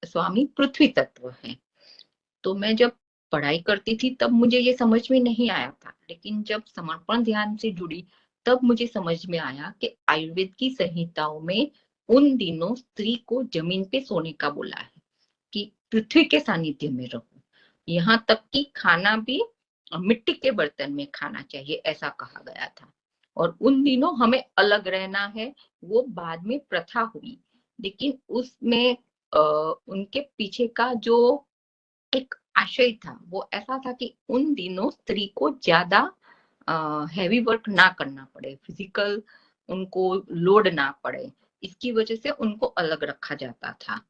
स्वामी पृथ्वी तत्व है। तो मैं जब पढ़ाई करती थी तब मुझे ये समझ में नहीं आया था, लेकिन जब समर्पण ध्यान से जुड़ी तब मुझे समझ में आया कि आयुर्वेद की संहिताओं में उन दिनों स्त्री को जमीन पे सोने का बोला है, कि पृथ्वी के सानिध्य में रहो। यहाँ तक कि खाना भी मिट्टी के बर्तन में खाना चाहिए, ऐसा कहा गया था। और उन दिनों हमें अलग रहना है, वो बाद में प्रथा हुई, लेकिन उसमें उनके पीछे का जो एक आशय था वो ऐसा था कि उन दिनों स्त्री को ज्यादा हैवी वर्क ना करना पड़े, फिजिकल उनको लोड ना पड़े, इसकी वजह से उनको अलग रखा जाता था।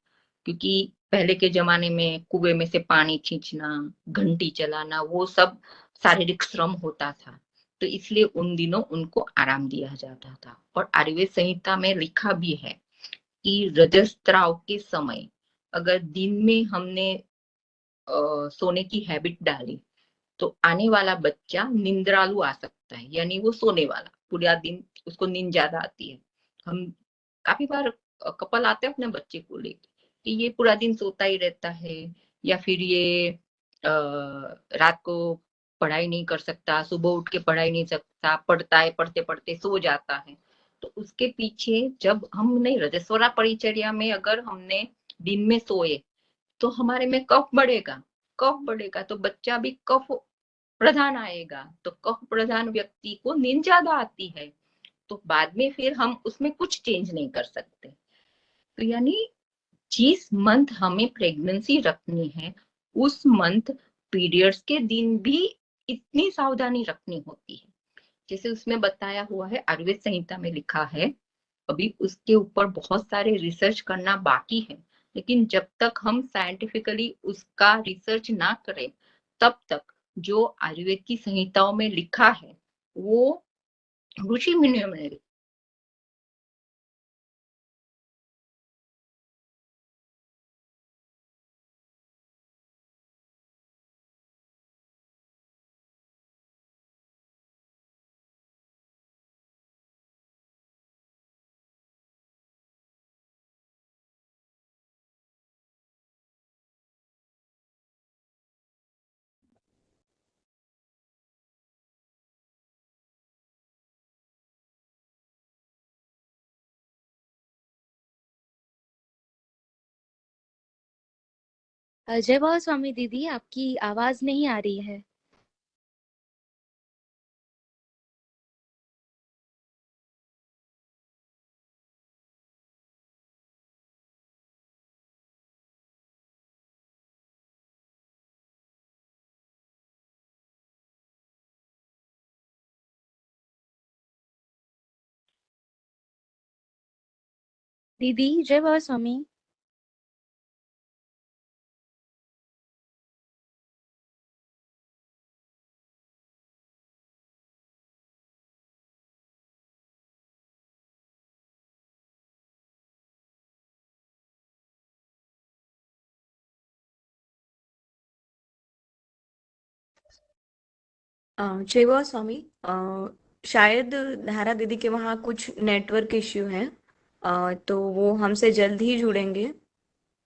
क्योंकि पहले के जमाने में कुएं में से पानी खींचना, घंटी चलाना, वो सब शारीरिक श्रम होता था, तो इसलिए उन दिनों उनको आराम दिया जाता था। और आयुर्वेद संहिता में लिखा भी है कि रजस्त्राव के समय अगर दिन में हमने सोने की हैबिट डाली तो आने वाला बच्चा निंद्रालु आ सकता है, यानी वो सोने वाला, पूरा दिन उसको नींद ज्यादा आती है। हम काफी बार कपल आते हैं अपने बच्चे को लेके कि ये पूरा दिन सोता ही रहता है, या फिर ये रात को पढ़ाई नहीं कर सकता, सुबह उठ के पढ़ाई नहीं सकता, पढ़ता है पढ़ते पढ़ते सो जाता है। तो उसके पीछे जब हमने रजस्वला परिचर्या में अगर हमने दिन में सोए तो हमारे में कफ बढ़ेगा, कफ बढ़ेगा तो बच्चा भी कफ प्रधान आएगा, तो कफ प्रधान व्यक्ति को नींद ज्यादा आती है, तो बाद में फिर हम उसमें कुछ चेंज नहीं कर सकते। तो यानी जिस मंथ हमें प्रेगनेंसी रखनी है उस मंथ पीरियड्स के दिन भी इतनी सावधानी रखनी होती है, जैसे उसमें बताया हुआ है, आयुर्वेद संहिता में लिखा है। अभी उसके ऊपर बहुत सारे रिसर्च करना बाकी है, लेकिन जब तक हम साइंटिफिकली उसका रिसर्च ना करें तब तक जो आयुर्वेद की संहिताओं में लिखा है वो ऋषि मुनियों ने। जय बाबा स्वामी दीदी, आपकी आवाज नहीं आ रही है। दीदी जय बाबा स्वामी। जय बाबा स्वामी। शायद धारा दीदी के वहाँ कुछ नेटवर्क इश्यू है, तो वो हमसे जल्द ही जुड़ेंगे।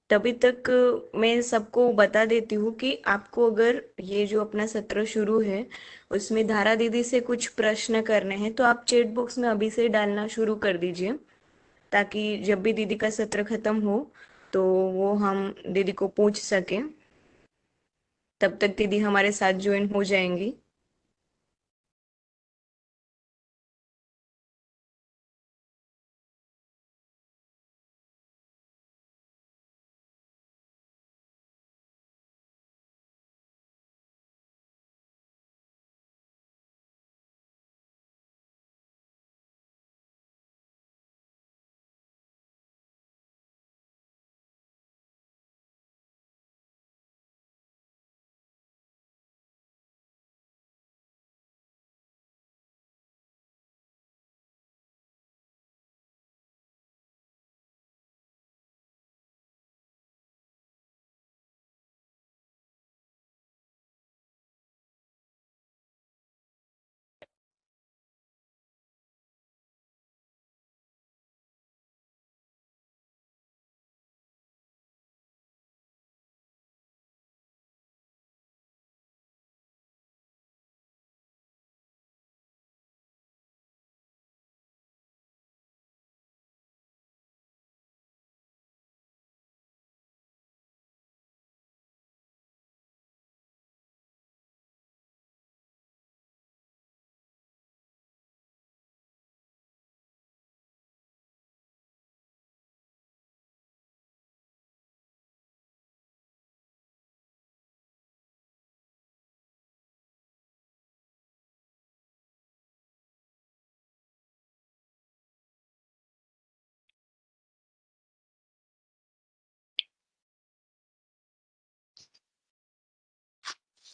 तभी तक मैं सबको बता देती हूँ कि आपको अगर ये जो अपना सत्र शुरू है उसमें धारा दीदी से कुछ प्रश्न करने हैं तो आप चैट बॉक्स में अभी से डालना शुरू कर दीजिए, ताकि जब भी दीदी का सत्र खत्म हो तो वो हम दीदी को पूछ सकें। तब तक दीदी हमारे साथ ज्वाइन हो जाएंगी।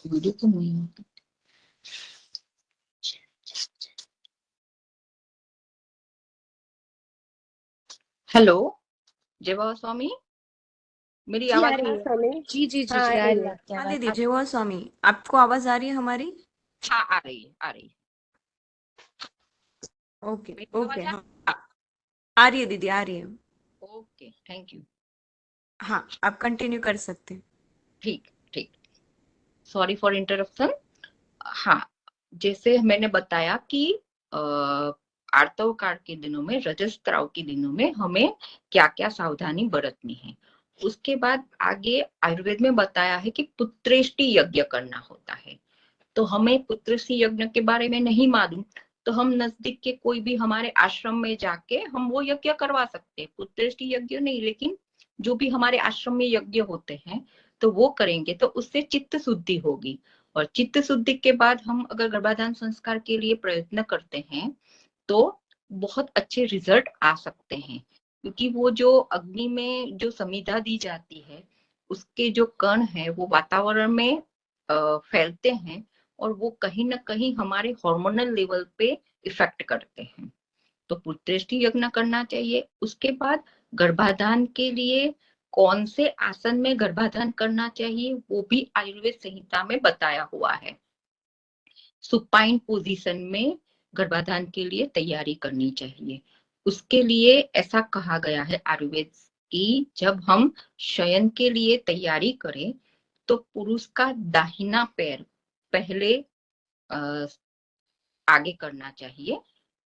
वीडियो तो नहीं होता। हेलो जय बाबा स्वामी, मेरी जी आ आवाज रही हाँ है। स्वामी। जी जी जी हाँ आ जी आ रही रही है है। आपकी हाँ आवाज। दीदी, जय हो स्वामी। आपको आवाज आ रही है हमारी? हाँ आ रही है, आ रही है। ओके मेरी ओके, आवाज हाँ आ रही है दीदी, आ रही है। Okay, thank you. हाँ, आप कंटिन्यू कर सकते हैं। ठीक ठीक, सॉरी फॉर इंटरप्शन। हाँ, जैसे मैंने बताया कि आर्तव काल के दिनों में, रजस्त्राव के दिनों में हमें क्या क्या सावधानी बरतनी है। उसके बाद आगे आयुर्वेद में बताया है कि पुत्रेष्टि यज्ञ करना होता है। तो हमें पुत्रेष्टि यज्ञ के बारे में नहीं मालूम, तो हम नजदीक के कोई भी हमारे आश्रम में जाके हम वो यज्ञ करवा सकते हैं। पुत्रेष्टि यज्ञ नहीं, लेकिन जो भी हमारे आश्रम में यज्ञ होते हैं तो वो करेंगे, तो उससे चित्त शुद्धि होगी। और चित्त शुद्धि के बाद हम अगर गर्भाधान संस्कार के लिए प्रयत्न करते हैं तो बहुत अच्छे रिजल्ट आ सकते हैं। क्योंकि वो जो अग्नि में जो समिधा दी जाती है, उसके जो कण है वो वातावरण में फैलते हैं और वो कहीं ना कहीं हमारे हार्मोनल लेवल पे इफेक्ट करते हैं। तो पुत्रेष्टि यज्ञ करना चाहिए। उसके बाद गर्भाधान के लिए कौन से आसन में गर्भाधान करना चाहिए वो भी आयुर्वेद संहिता में बताया हुआ है। सुपाइन पोजीशन में गर्भाधान के लिए तैयारी करनी चाहिए। उसके लिए ऐसा कहा गया है आयुर्वेद की जब हम शयन के लिए तैयारी करें तो पुरुष का दाहिना पैर पहले आगे करना चाहिए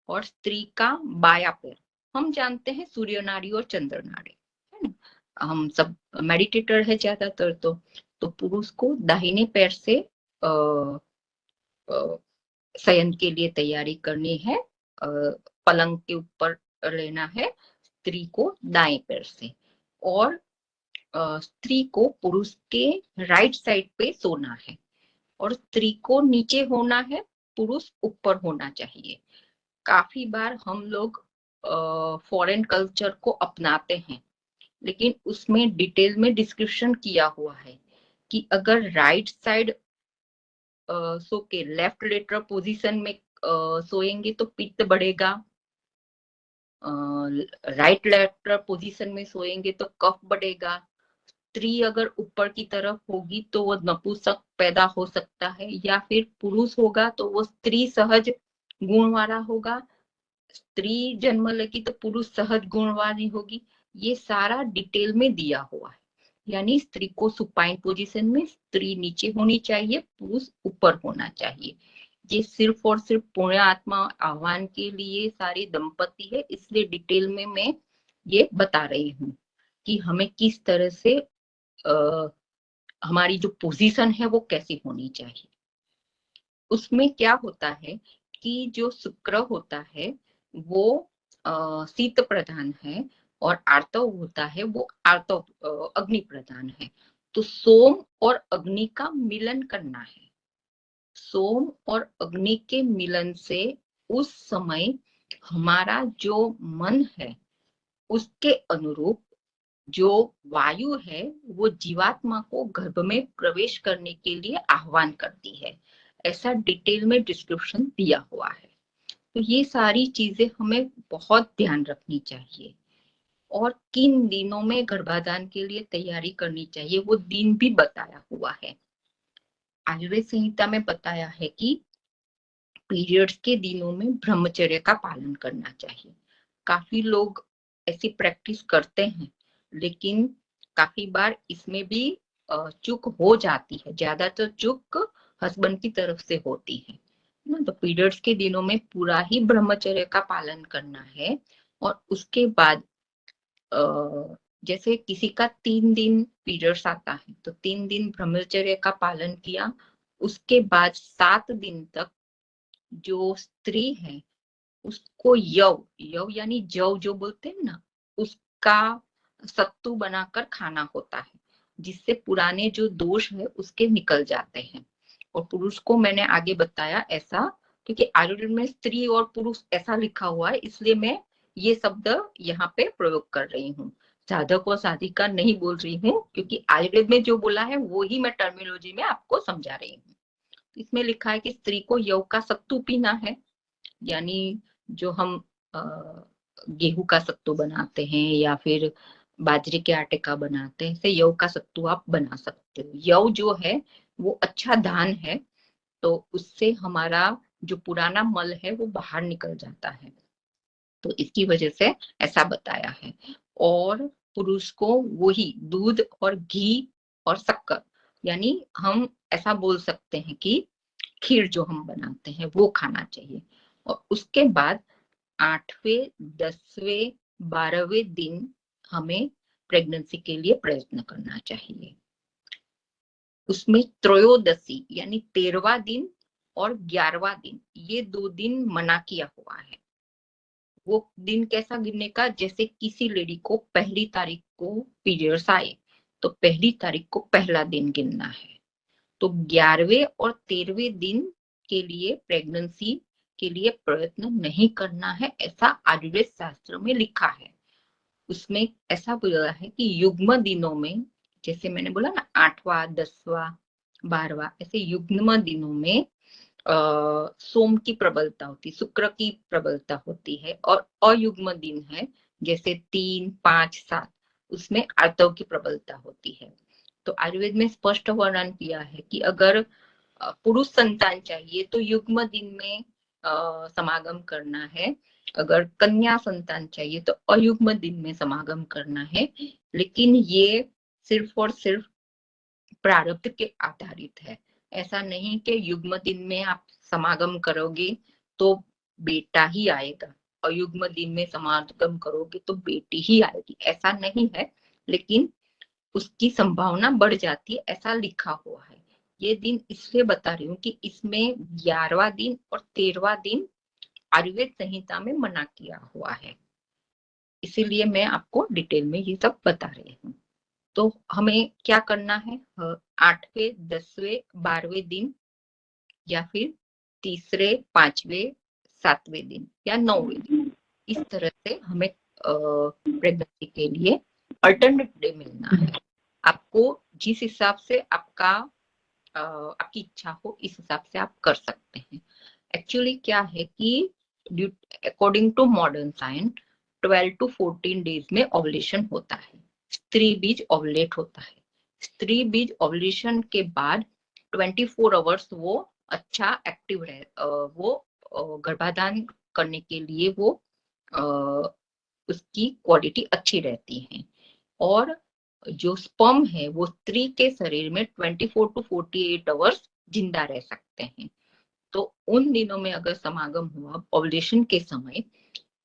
और स्त्री का बाया पैर। हम जानते हैं सूर्य नाड़ी और चंद्र नाड़ी, है ना, हम सब मेडिटेटर है ज्यादातर। तो पुरुष को दाहिने पैर से शयन के लिए तैयारी करनी है, पलंग के ऊपर लेना है स्त्री को दाएं पैर से। और स्त्री को पुरुष के राइट साइड पे सोना है और स्त्री को नीचे होना है, पुरुष ऊपर होना चाहिए। काफी बार हम लोग फॉरेन कल्चर को अपनाते हैं, लेकिन उसमें डिटेल में डिस्क्रिप्शन किया हुआ है कि अगर राइट साइड सो के लेफ्ट लेटरल पोजीशन में सोएंगे तो पित्त बढ़ेगा, राइट लेटरल पोजीशन में सोएंगे तो कफ बढ़ेगा। स्त्री अगर ऊपर की तरफ होगी तो वो नपुंसक पैदा हो सकता है, या फिर पुरुष होगा तो वो स्त्री सहज गुण वाला होगा। स्त्री जन्म लेगी तो पुरुष सहज गुण वाली होगी। ये सारा डिटेल में दिया हुआ है। यानी स्त्री को सुपाइन पोजीशन में स्त्री नीचे होनी चाहिए, पुरुष ऊपर होना चाहिए। ये सिर्फ और सिर्फ पुण्य आत्मा आह्वान के लिए सारी दंपति है, इसलिए डिटेल में मैं ये बता रही हूँ कि हमें किस तरह से हमारी जो पोजीशन है वो कैसी होनी चाहिए। उसमें क्या होता है कि जो शुक्र होता है वो शीत प्रधान है और आर्तव होता है वो आर्तव अग्नि प्रधान है। तो सोम और अग्नि का मिलन करना है। सोम और अग्नि के मिलन से उस समय हमारा जो मन है उसके अनुरूप जो वायु है वो जीवात्मा को गर्भ में प्रवेश करने के लिए आह्वान करती है। ऐसा डिटेल में डिस्क्रिप्शन दिया हुआ है। तो ये सारी चीजें हमें बहुत ध्यान रखनी चाहिए। और किन दिनों में गर्भाधान के लिए तैयारी करनी चाहिए वो दिन भी बताया हुआ है। आयुर्वेद संहिता में बताया है कि पीरियड्स के दिनों में ब्रह्मचर्य का पालन करना चाहिए। काफी लोग ऐसी प्रैक्टिस करते हैं, लेकिन काफी बार इसमें भी चूक हो जाती है। ज्यादातर चूक हस्बैंड की तरफ से होती है ना। तो पीरियड्स के दिनों में पूरा ही ब्रह्मचर्य का पालन करना है। और उसके बाद जैसे किसी का 3 दिन पीरियड्स आता है तो 3 दिन ब्रह्मचर्य का पालन किया, उसके बाद 7 दिन तक जो स्त्री है उसको यव यव यानी जव जो बोलते हैं ना, उसका सत्तू बनाकर खाना होता है, जिससे पुराने जो दोष है उसके निकल जाते हैं। और पुरुष को मैंने आगे बताया ऐसा, क्योंकि आयुर्वेद में स्त्री और पुरुष ऐसा लिखा हुआ है, इसलिए मैं ये शब्द यहाँ पे प्रयोग कर रही हूँ। साधक और साधिका नहीं बोल रही हूँ, क्योंकि आयुर्वेद में जो बोला है वो ही मैं टर्मिनोलॉजी में आपको समझा रही हूँ। इसमें लिखा है कि स्त्री को यव का सत्तू पीना है, यानी जो हम गेहूं का सत्तू बनाते हैं या फिर बाजरे के आटे का बनाते हैं, यव का सत्तू आप बना सकते हो। यव जो है वो अच्छा धान है, तो उससे हमारा जो पुराना मल है वो बाहर निकल जाता है, तो इसकी वजह से ऐसा बताया है। और पुरुष को वही दूध और घी और शक्कर, यानी हम ऐसा बोल सकते हैं कि खीर जो हम बनाते हैं वो खाना चाहिए। और उसके बाद 8वें, 10वें, 12वें दिन हमें प्रेगनेंसी के लिए प्रयत्न करना चाहिए। उसमें त्रयोदशी यानी 13वां दिन और 11वां दिन, ये 2 दिन मना किया हुआ है। वो दिन कैसा गिनने का, जैसे किसी लेडी को 1 तारीख को पीरियड्स आए तो 1 तारीख को पहला दिन गिनना है। तो 11वें और 13वें दिन के लिए प्रेगनेंसी के लिए प्रयत्न नहीं करना है, ऐसा आयुर्वेद शास्त्र में लिखा है। उसमें ऐसा बोला है कि युग्म दिनों में, जैसे मैंने बोला ना 8वां, 10वां, 12वां, ऐसे युग्म दिनों में सोम की प्रबलता होती, शुक्र की प्रबलता होती है, और अयुग्म दिन है जैसे 3, 5, 7, उसमें आर्तव की प्रबलता होती है। तो आयुर्वेद में स्पष्ट वर्णन किया है कि अगर पुरुष संतान चाहिए तो युग्म दिन में समागम करना है, अगर कन्या संतान चाहिए तो अयुग्म दिन में समागम करना है। लेकिन ये सिर्फ और सिर्फ प्रारब्ध के आधारित है। ऐसा नहीं कि युग्म दिन में आप समागम करोगे तो बेटा ही आएगा, अयुग्म दिन में समागम करोगे तो बेटी ही आएगी, ऐसा नहीं है। लेकिन उसकी संभावना बढ़ जाती है, ऐसा लिखा हुआ है। ये दिन इसलिए बता रही हूँ कि इसमें 11वां दिन और 13वां दिन आयुर्वेद संहिता में मना किया हुआ है, इसीलिए मैं आपको डिटेल में ये सब बता रही हूँ। तो हमें क्या करना है, 8वें, 10वें, 12वें दिन, या फिर 3रे, 5वें, 7वें दिन या 9वें दिन, इस तरह से हमें प्रेगनेंसी के लिए अल्टरनेट डे मिलना है। आपको जिस हिसाब से आपकी इच्छा हो, इस हिसाब से आप कर सकते हैं। एक्चुअली क्या है कि according to modern science 12 to 14 days में ओवुलेशन होता है, स्त्री बीज ओवुलेट होता है। स्त्री बीज ओवुलेशन के बाद 24 आवर्स वो अच्छा एक्टिव रहे, वो गर्भाधान करने के लिए वो उसकी क्वालिटी अच्छी रहती है। और जो स्पर्म है वो स्त्री के शरीर में 24 to 48 आवर्स जिंदा रह सकते हैं। तो उन दिनों में अगर समागम हुआ ओवुलेशन के समय,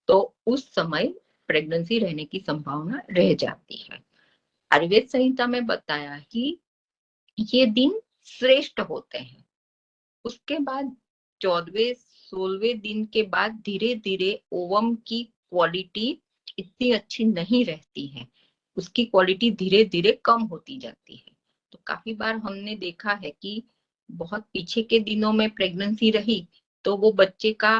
तो उस समय प्रेगनेंसी रहने की संभावना रह जाती है। आयुर्वेद संहिता में बताया कि ये दिन श्रेष्ठ होते हैं। उसके बाद 14वें, 16वें दिन के बाद धीरे धीरे ओवम की क्वालिटी इतनी अच्छी नहीं रहती है, उसकी क्वालिटी धीरे धीरे कम होती जाती है। तो काफी बार हमने देखा है कि बहुत पीछे के दिनों में प्रेगनेंसी रही तो वो बच्चे का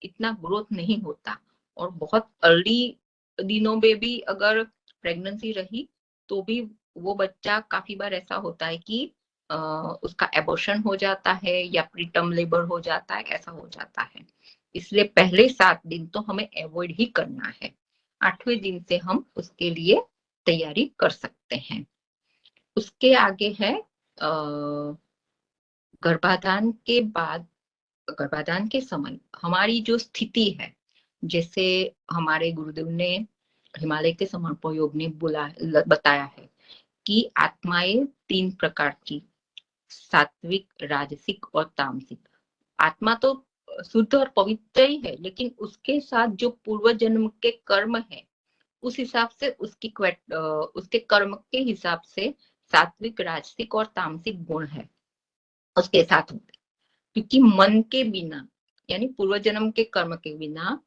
इतना ग्रोथ नहीं होता, और बहुत अर्ली दिनों में भी अगर प्रेगनेंसी रही तो भी वो बच्चा, काफी बार ऐसा होता है कि उसका एबॉर्शन हो जाता है या प्रीटर्म लेबर हो जाता है, ऐसा हो जाता है। इसलिए पहले 7 दिन तो हमें अवॉइड ही करना है, 8वें दिन से हम उसके लिए तैयारी कर सकते हैं। उसके आगे है गर्भाधान के बाद, गर्भाधान के समय हमारी जो स्थिति है, जैसे हमारे गुरुदेव ने हिमालय के समर्पण योग ने बताया है कि आत्माएं 3 प्रकार की, सात्विक, राजसिक और तामसिक। आत्मा तो शुद्ध और पवित्र ही है, लेकिन उसके साथ जो पूर्व जन्म के कर्म है उस हिसाब से उसके कर्म के हिसाब से सात्विक, राजसिक और तामसिक गुण है उसके साथ होते, क्योंकि मन के बिना यानी पूर्व जन्म के कर्म के बिना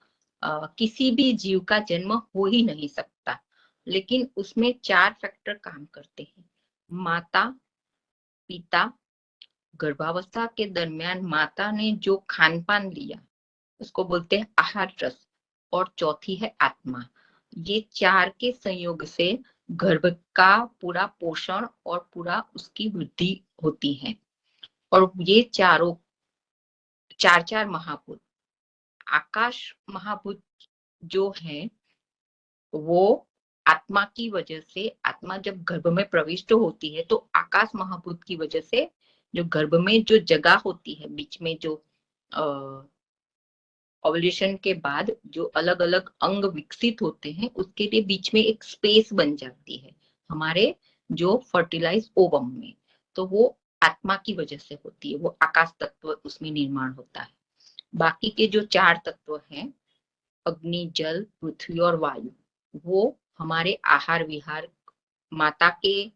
किसी भी जीव का जन्म हो ही नहीं सकता। लेकिन उसमें 4 फैक्टर काम करते हैं, माता, पिता, गर्भावस्था के दरमियान माता ने जो खान पान लिया उसको बोलते हैं आहार रस, और चौथी है आत्मा। ये चार के संयोग से गर्भ का पूरा पोषण और पूरा उसकी वृद्धि होती है। और ये चारों चार महाभूत, आकाश महाभूत जो है वो आत्मा की वजह से, आत्मा जब गर्भ में प्रविष्ट होती है तो आकाश महाभूत की वजह से जो गर्भ में जो जगह होती है, बीच में जो ओव्यूलेशन के बाद जो अलग अलग अंग विकसित होते हैं, उसके लिए बीच में एक स्पेस बन जाती है हमारे जो फर्टिलाइज ओवम में, तो वो आत्मा की वजह से होती है, वो आकाश तत्व उसमें निर्माण होता है। बाकी के जो चार तत्व हैं, अग्नि, जल, पृथ्वी और वायु, वो हमारे आहार विहार, माता के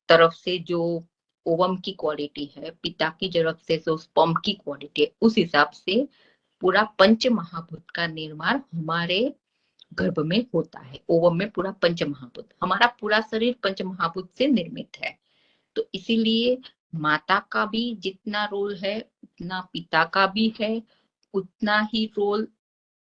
तरफ से जो ओवम की क्वालिटी है, पिता की तरफ से जो स्पर्म की क्वालिटी है, उस हिसाब से पूरा पंच महाभूत का निर्माण हमारे गर्भ में होता है। ओवम में पूरा पंच महाभूत, हमारा पूरा शरीर पंच महाभूत से निर्मित है। तो इसीलिए माता का भी जितना रोल है उतना पिता का भी है, उतना ही रोल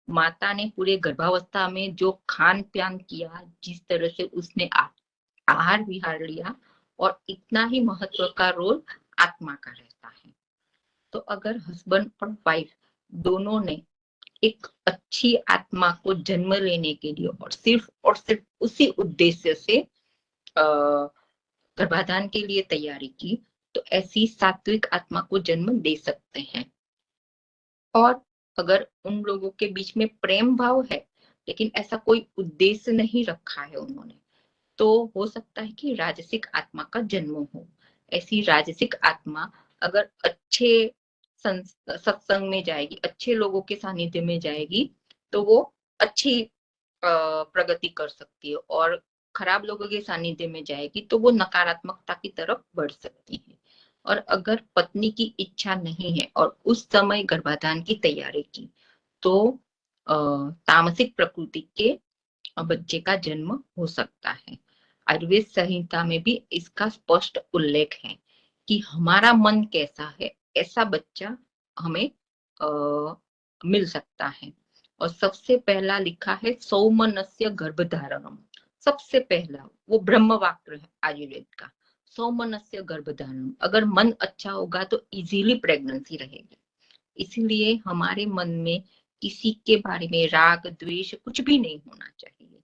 माता ने पूरे गर्भावस्था में जो खान पान किया, जिस तरह से उसने आहार विहार लिया, और इतना ही महत्व का रोल आत्मा का रहता है। तो अगर हस्बैंड और वाइफ दोनों ने एक अच्छी आत्मा को जन्म लेने के लिए और सिर्फ उसी उद्देश्य से गर्भाधान के लिए तैयारी की, तो ऐसी सात्विक आत्मा को जन्म दे सकते हैं। और अगर उन लोगों के बीच में प्रेम भाव है, लेकिन ऐसा कोई उद्देश्य नहीं रखा है उन्होंने, तो हो सकता है कि राजसिक आत्मा का जन्म हो। ऐसी राजसिक आत्मा अगर अच्छे सत्संग में जाएगी, अच्छे लोगों के सानिध्य में जाएगी, तो वो अच्छी प्रगति कर सकती है, और खराब लोगों के सानिध्य में जाएगी तो वो नकारात्मकता की तरफ बढ़ सकती है। और अगर पत्नी की इच्छा नहीं है और उस समय गर्भाधान की तैयारी की, तो तामसिक प्रकृति के बच्चे का जन्म हो सकता है। आयुर्वेद संहिता में भी इसका स्पष्ट उल्लेख है कि हमारा मन कैसा है, ऐसा बच्चा हमें मिल सकता है। और सबसे पहला लिखा है सौमनस्य गर्भधारणम, सबसे पहला वो ब्रह्म वाक्य है आयुर्वेद का, सौमनस्य गर्भधारणम। अगर मन अच्छा होगा तो इजीली प्रेगनेंसी रहेगी। इसीलिए हमारे मन में किसी के बारे में राग द्वेष कुछ भी नहीं होना चाहिए।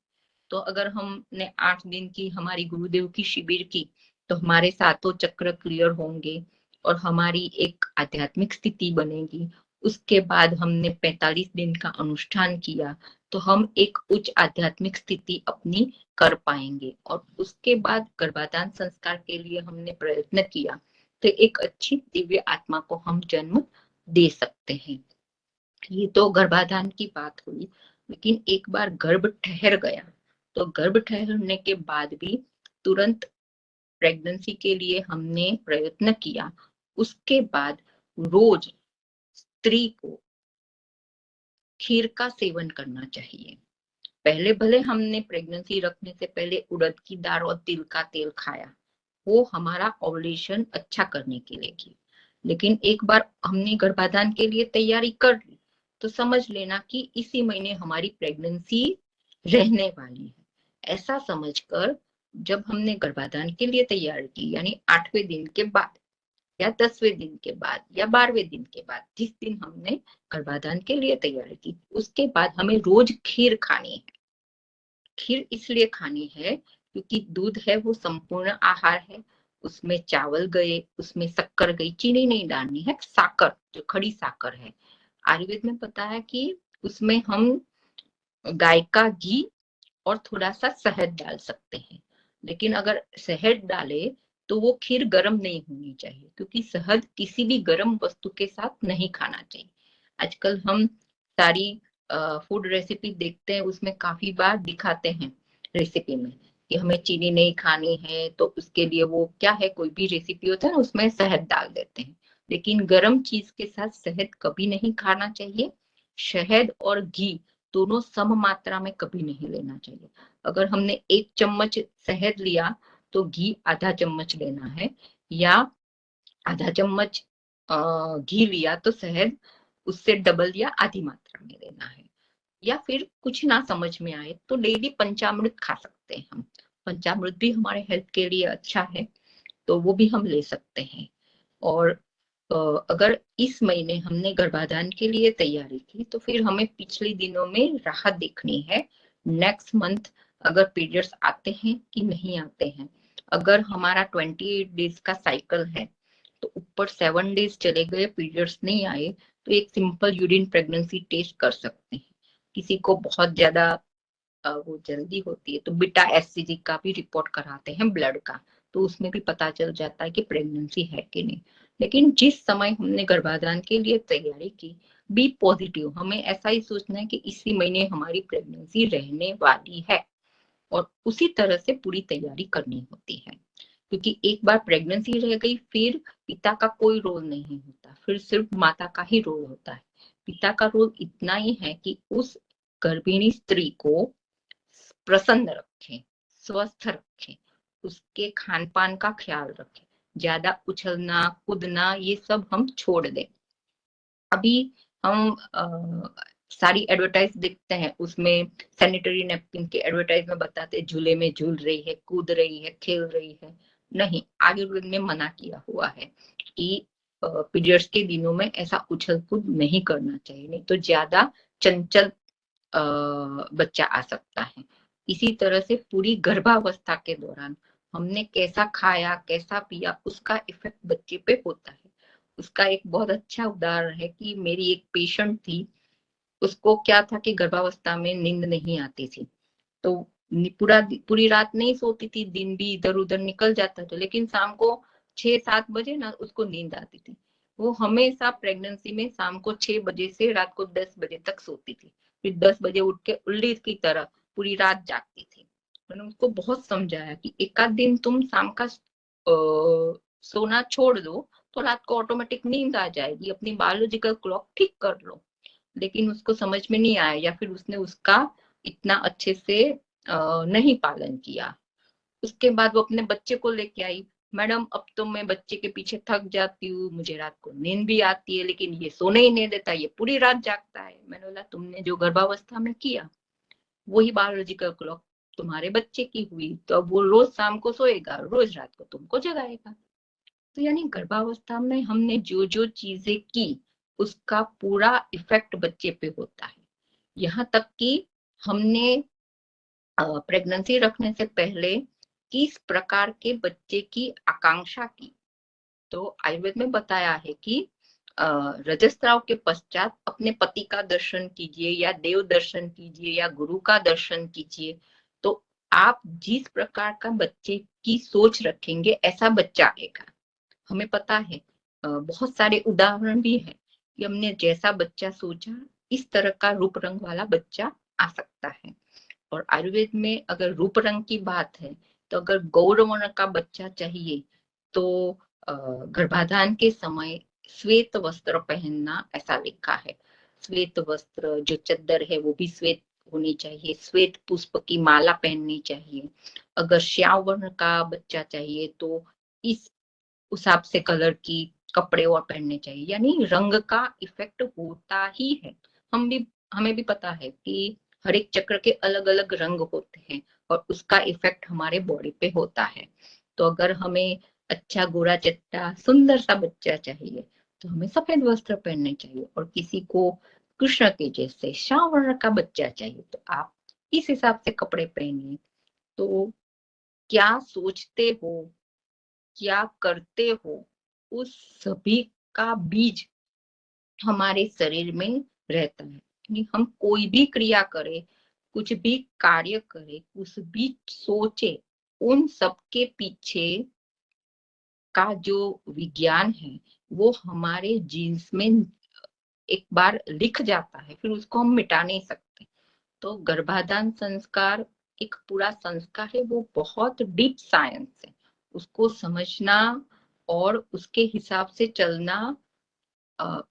तो अगर हमने 8 दिन की हमारी गुरुदेव की शिविर की, तो हमारे सातों चक्र क्लियर होंगे और हमारी एक आध्यात्मिक स्थिति बनेगी। उसके बाद हमने 45 दिन का अनुष्ठान किया, तो हम एक उच्च आध्यात्मिक स्थिति अपनी कर पाएंगे। और उसके बाद गर्भाधान संस्कार के लिए हमने प्रयत्न किया, तो एक अच्छी दिव्य आत्मा को हम जन्म दे सकते हैं। ये तो गर्भाधान की बात हुई, लेकिन एक बार गर्भ ठहर गया, तो गर्भ ठहरने के बाद भी तुरंत प्रेगनेंसी के लिए हमने प्रयत्न किया। उसके बाद रोज स्त्री को खीर का सेवन करना चाहिए। पहले भले हमने प्रेगनेंसी रखने से पहले उड़द की दाल और तिल का तेल खाया, वो हमारा ओव्यूलेशन अच्छा करने के लिए किया, लेकिन एक बार हमने गर्भाधान के लिए तैयारी कर ली, तो समझ लेना कि इसी महीने हमारी प्रेगनेंसी रहने वाली है। ऐसा समझकर जब हमने गर्भाधान के लिए तैयारी की, यानी 8वें दिन के बाद या 10वें दिन के बाद या 12वें दिन के बाद, जिस दिन हमने गर्भाधान के लिए तैयारी की, उसके बाद हमें रोज खीर खानी है। खीर इसलिए खानी है क्योंकि दूध है वो संपूर्ण आहार है, उसमें चावल गए, उसमें शक्कर गई, चीनी नहीं डालनी है, साकर जो खड़ी साकर है। आयुर्वेद में पता है कि उसमें हम गाय का घी और थोड़ा सा शहद डाल सकते हैं, लेकिन अगर शहद डाले तो वो खीर गर्म नहीं होनी चाहिए, क्योंकि शहद किसी भी गर्म वस्तु के साथ नहीं खाना चाहिए। आजकल हम सारी फूड रेसिपी देखते हैं, उसमें काफी बार दिखाते हैं रेसिपी में कि हमें चीनी नहीं खानी है, तो उसके लिए वो क्या है, कोई भी रेसिपी होता है ना, उसमें शहद डाल देते हैं, लेकिन गर्म चीज के साथ शहद कभी नहीं खाना चाहिए। शहद और घी दोनों सम मात्रा में कभी नहीं लेना चाहिए। अगर हमने 1 चम्मच शहद लिया तो घी आधा चम्मच लेना है, या आधा चम्मच घी लिया तो शहद उससे डबल या आधी मात्रा में लेना है। या फिर कुछ ना समझ में आए तो डेली पंचामृत खा सकते हैं हम। पंचामृत भी हमारे हेल्थ के लिए अच्छा है, तो वो भी हम ले सकते हैं। और अगर इस महीने हमने गर्भाधान के लिए तैयारी की तो फिर हमें पिछले दिनों में राहत देखनी है। नेक्स्ट मंथ अगर पीरियड्स आते हैं कि नहीं आते हैं। अगर हमारा 28 डेज का साइकिल है तो ऊपर 7 डेज चले गए, पीरियड्स नहीं आए, तो एक सिंपल यूरिन प्रेगनेंसी टेस्ट कर सकते हैं। किसी को बहुत ज्यादा वो जल्दी होती है तो बीटा एचसीजी का भी रिपोर्ट कराते हैं ब्लड का, तो उसमें भी पता चल जाता है कि प्रेगनेंसी है कि नहीं। लेकिन जिस समय हमने गर्भाधान के लिए तैयारी की, बी पॉजिटिव, हमें ऐसा ही सोचना है कि इसी महीने हमारी प्रेगनेंसी रहने वाली है और उसी तरह से पूरी तैयारी करनी होती है। क्योंकि एक बार प्रेगनेंसी रह गई फिर पिता का कोई रोल नहीं होता, फिर सिर्फ माता का ही रोल होता है। पिता का रोल इतना ही है कि उस गर्भिणी स्त्री को प्रसन्न रखें, स्वस्थ रखें, उसके खान पान का ख्याल रखें, ज्यादा उछलना कूदना ये सब हम छोड़ दें। अभी हम सारी एडवर्टाइज देखते हैं, उसमें सैनिटरी नैपकिन के एडवर्टाइज में बताते हैं झूले में झूल रही है, कूद रही है, खेल रही है। नहीं, आयुर्वेद में मना किया हुआ है कि पीरियड्स के दिनों में ऐसा उछल कूद नहीं करना चाहिए, नहीं तो ज्यादा चंचल बच्चा आ सकता है। इसी तरह से पूरी गर्भावस्था के दौरान हमने कैसा खाया कैसा पिया उसका इफेक्ट बच्चे पे होता है। उसका एक बहुत अच्छा उदाहरण है कि मेरी एक पेशेंट थी, उसको क्या था कि गर्भावस्था में नींद नहीं आती थी, तो पूरी रात नहीं सोती थी, दिन भी इधर उधर निकल जाता था, लेकिन शाम को 6-7 बजे ना उसको नींद आती थी। वो हमेशा प्रेगनेंसी में शाम को 6 बजे से रात को 10 बजे तक सोती थी, फिर 10 बजे उठ के उल्ली की तरह पूरी रात जागती थी। मैंने उसको बहुत समझाया कि एक आध दिन तुम शाम का सोना छोड़ दो तो रात को ऑटोमेटिक नींद आ जाएगी, अपनी बायोलॉजिकल क्लॉक ठीक कर लो। लेकिन उसको समझ में नहीं आया या फिर उसने उसका इतना अच्छे से नहीं पालन किया। उसके बाद वो अपने बच्चे को लेके आई, मैडम अब तो मैं बच्चे के पीछे थक जाती हूँ, मुझे रात को नींद भी आती है, लेकिन ये सोने ही नहीं देता, ये पूरी रात जागता है। मैंने बोला तुमने जो गर्भावस्था में किया वही बायोलॉजिकल क्लॉक तुम्हारे बच्चे की हुई, तो अब वो रोज शाम को सोएगा, रोज रात को तुमको जगाएगा। तो यानी गर्भावस्था में हमने जो जो चीजें की उसका पूरा इफेक्ट बच्चे पे होता है। यहाँ तक कि हमने प्रेगनेंसी रखने से पहले किस प्रकार के बच्चे की आकांक्षा की, तो आयुर्वेद में बताया है कि रजस्राव के पश्चात अपने पति का दर्शन कीजिए या देव दर्शन कीजिए या गुरु का दर्शन कीजिए, तो आप जिस प्रकार का बच्चे की सोच रखेंगे ऐसा बच्चा आएगा। हमें पता है बहुत सारे उदाहरण भी हैं कि हमने जैसा बच्चा सोचा इस तरह का रूप रंग वाला बच्चा आ सकता है। और आयुर्वेद में अगर रूप रंग की बात है तो अगर गौरवर्ण का बच्चा चाहिए तो गर्भाधान के समय श्वेत वस्त्र पहनना ऐसा लिखा है। श्वेत वस्त्र जो चद्दर है वो भी श्वेत होनी चाहिए, श्वेत पुष्प की माला पहननी चाहिए। अगर श्याम वर्ण का बच्चा चाहिए तो इस हिसाब से कलर की कपड़े और पहनने चाहिए। यानी रंग का इफेक्ट होता ही है। हमें भी पता है कि हर एक चक्र के अलग अलग रंग होते हैं और उसका इफेक्ट हमारे बॉडी पे होता है। तो अगर हमें अच्छा गोरा चट्टा सुंदर सा बच्चा चाहिए तो हमें सफेद वस्त्र पहनने चाहिए, और किसी को कृष्ण के जैसे श्याम वर्ण का बच्चा चाहिए तो आप इस हिसाब से कपड़े पहनिए। तो क्या सोचते हो, क्या करते हो, उस सभी का बीज हमारे शरीर में रहता है। यानी हम कोई भी क्रिया करें, कुछ भी कार्य करें, कुछ भी सोचे, उन सबके पीछे का जो विज्ञान है वो हमारे जीन्स में एक बार लिख जाता है, फिर उसको हम मिटा नहीं सकते। तो गर्भाधान संस्कार एक पूरा संस्कार है, वो बहुत डीप साइंस है। उसको समझना और उसके हिसाब से चलना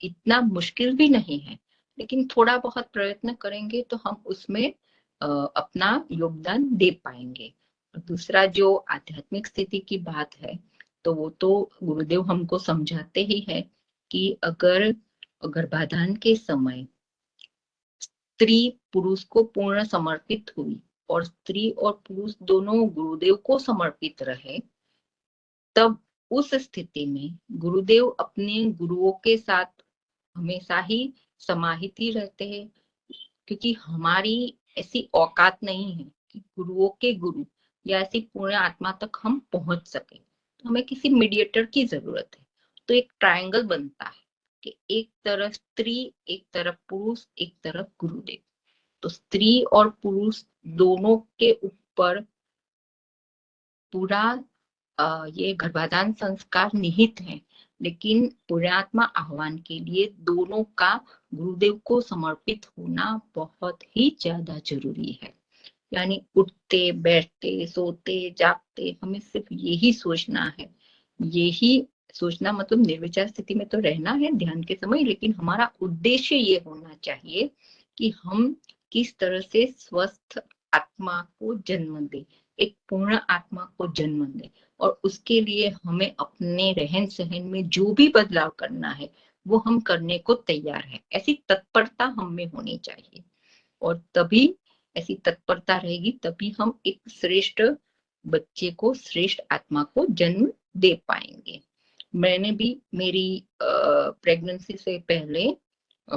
इतना मुश्किल भी नहीं है, लेकिन थोड़ा बहुत प्रयत्न करेंगे तो हम उसमें अपना योगदान दे पाएंगे। दूसरा जो आध्यात्मिक स्थिति की बात है तो वो तो गुरुदेव हमको समझाते ही है कि अगर गर्भाधान के समय स्त्री पुरुष को पूर्ण समर्पित हुई और स्त्री और पुरुष दोनों गुरुदेव को समर्पित रहे, तब उस स्थिति में गुरुदेव अपने गुरुओं के साथ हमेशा ही समाहित ही रहते हैं, क्योंकि हमारी ऐसी औकात नहीं है कि गुरुओं के गुरु या ऐसी पूर्ण आत्मा तक हम पहुंच सके। तो हमें किसी मीडिएटर की जरूरत है। तो एक ट्रायंगल बनता है कि एक तरफ स्त्री, एक तरफ पुरुष, एक तरफ गुरुदेव। तो स्त्री और पुरुष दोनों के ऊपर पूरा ये गर्भाधान संस्कार निहित है, लेकिन पुण्यात्मा आह्वान के लिए दोनों का गुरुदेव को समर्पित होना बहुत ही ज्यादा जरूरी है। यानी उठते बैठते सोते जागते हमें सिर्फ यही सोचना है, यही सोचना मतलब निर्विचार स्थिति में तो रहना है ध्यान के समय, लेकिन हमारा उद्देश्य ये होना चाहिए कि हम किस तरह से स्वस्थ आत्मा को जन्म दे, एक पूर्ण आत्मा को जन्म दे, और उसके लिए हमें अपने रहन सहन में जो भी बदलाव करना है वो हम करने को तैयार है। ऐसी तत्परता हम में होनी चाहिए, और तभी ऐसी तत्परता रहेगी तभी हम एक श्रेष्ठ बच्चे को, श्रेष्ठ आत्मा को जन्म दे पाएंगे। मैंने भी मेरी प्रेगनेंसी से पहले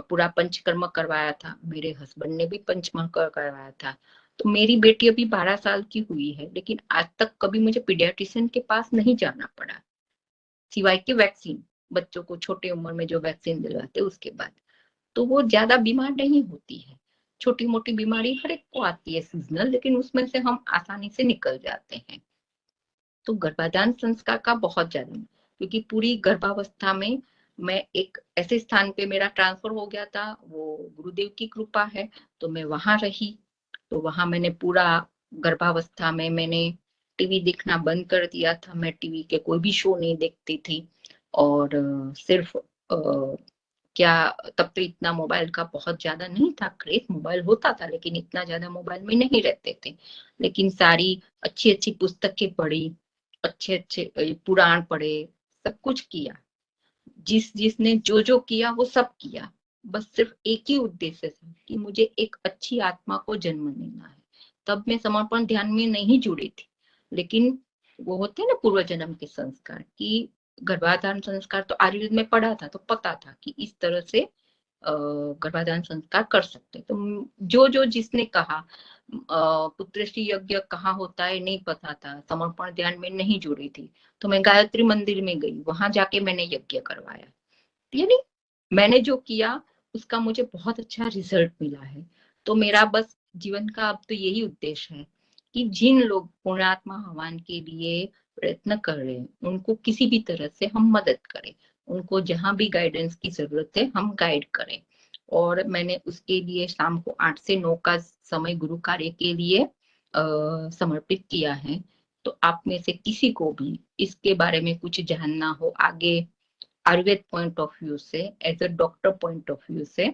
पूरा पंचकर्म करवाया था, मेरे हस्बैंड ने भी पंचकर्म करवाया था। तो मेरी बेटी अभी 12 साल की हुई है, लेकिन आज तक कभी मुझे पीडियाट्रिशियन के पास नहीं जाना पड़ा, सिवाय के वैक्सीन, बच्चों को छोटे उम्र में जो वैक्सीन दिलवाते उसके बाद। तो वो ज्यादा बीमार नहीं होती है, छोटी मोटी बीमारी हर एक को आती है सीजनल, लेकिन उसमें से हम आसानी से निकल जाते हैं। तो गर्भाधान संस्कार का बहुत ज्यादा, क्योंकि पूरी गर्भावस्था में मैं एक ऐसे स्थान पे मेरा ट्रांसफर हो गया था, वो गुरुदेव की कृपा है, तो मैं वहां रही। तो वहां मैंने पूरा गर्भावस्था में मैंने टीवी देखना बंद कर दिया था, मैं टीवी के कोई भी शो नहीं देखती थी, और सिर्फ क्या, तब तो इतना मोबाइल का बहुत ज्यादा नहीं था क्रेज, मोबाइल होता था लेकिन इतना ज्यादा मोबाइल में नहीं रहते थे, लेकिन सारी अच्छी अच्छी पुस्तकें पढ़ी, अच्छे अच्छे पुराण पढ़े, सब कुछ किया, जिसने जो जो किया वो सब किया, बस सिर्फ एक ही उद्देश्य था कि मुझे एक अच्छी आत्मा को जन्म देना है। तब मैं समर्पण ध्यान में नहीं जुड़ी थी, लेकिन वो होते हैं ना पूर्व जन्म के संस्कार, की गर्भाधान संस्कार तो आयुर्वेद में पढ़ा था, तो पता था कि इस तरह से गर्भाधान संस्कार कर सकते। तो जो जो जिसने कहा, पुत्रश्री यज्ञ कहाँ होता है नहीं पता था, समर्पण ध्यान में नहीं जुड़ी थी, तो मैं गायत्री मंदिर में गई, वहां जाके मैंने यज्ञ करवाया। यानी मैंने जो किया उसका मुझे बहुत अच्छा रिजल्ट मिला है। तो मेरा बस जीवन का अब तो यही उद्देश्य है कि जिन लोग पुण्यात्मा आह्वान के लिए प्रयत्न कर रहे हैं उनको किसी भी तरह से हम मदद करें, उनको जहां भी गाइडेंस की जरूरत है हम गाइड करें। और मैंने उसके लिए शाम को 8 से 9 का समय गुरु कार्य के लिए समर्पित किया है। तो आप में से किसी को भी इसके बारे में कुछ जानना हो आगे, आयुर्वेद पॉइंट ऑफ व्यू से, as a doctor point of view से,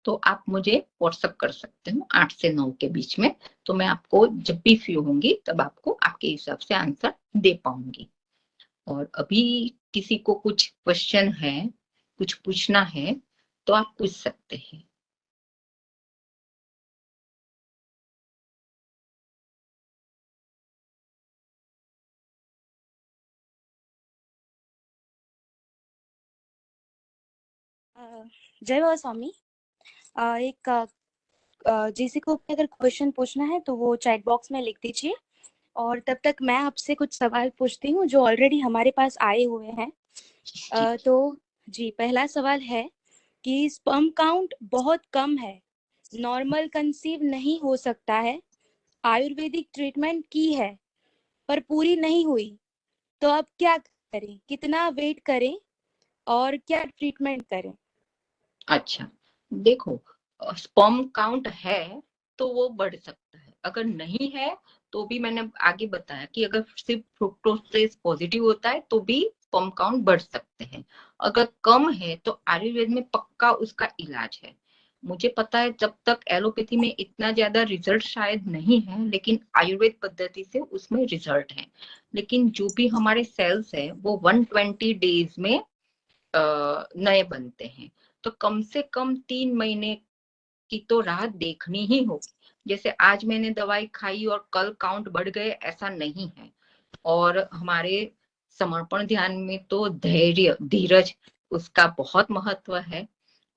तो आप मुझे व्हाट्सअप कर सकते हो 8 से 9 के बीच में। तो मैं आपको जब भी फ्री होंगी तब आपको आपके हिसाब से आंसर दे पाऊंगी। और अभी किसी को कुछ क्वेश्चन है, कुछ पूछना है तो आप पूछ सकते हैं। जय बाबा स्वामी। एक जिसी को भी अगर क्वेश्चन पूछना है तो वो चैट बॉक्स में लिख दीजिए, और तब तक मैं आपसे कुछ सवाल पूछती हूँ जो ऑलरेडी हमारे पास आए हुए हैं। तो जी, पहला सवाल है कि स्पर्म काउंट बहुत कम है, नॉर्मल कंसीव नहीं हो सकता है, आयुर्वेदिक ट्रीटमेंट की है पर पूरी नहीं हुई, तो अब क्या करें, कितना वेट करें और क्या ट्रीटमेंट करें? अच्छा, देखो, स्पर्म काउंट है तो वो बढ़ सकता है, अगर नहीं है तो भी मैंने आगे बताया कि अगर सिर्फ फ्रुक्टोज पॉजिटिव होता है तो भी स्पर्म काउंट बढ़ सकते हैं। अगर कम है तो आयुर्वेद में पक्का उसका इलाज है। मुझे पता है जब तक एलोपैथी में इतना ज्यादा रिजल्ट शायद नहीं है, लेकिन आयुर्वेद पद्धति से उसमें रिजल्ट है। लेकिन जो भी हमारे सेल्स है वो 120 डेज में नए बनते हैं, तो कम से कम 3 महीने की तो राह देखनी ही होगी। जैसे आज मैंने दवाई खाई और कल काउंट बढ़ गए, ऐसा नहीं है। और हमारे समर्पण ध्यान में तो धैर्य, धीरज, उसका बहुत महत्व है।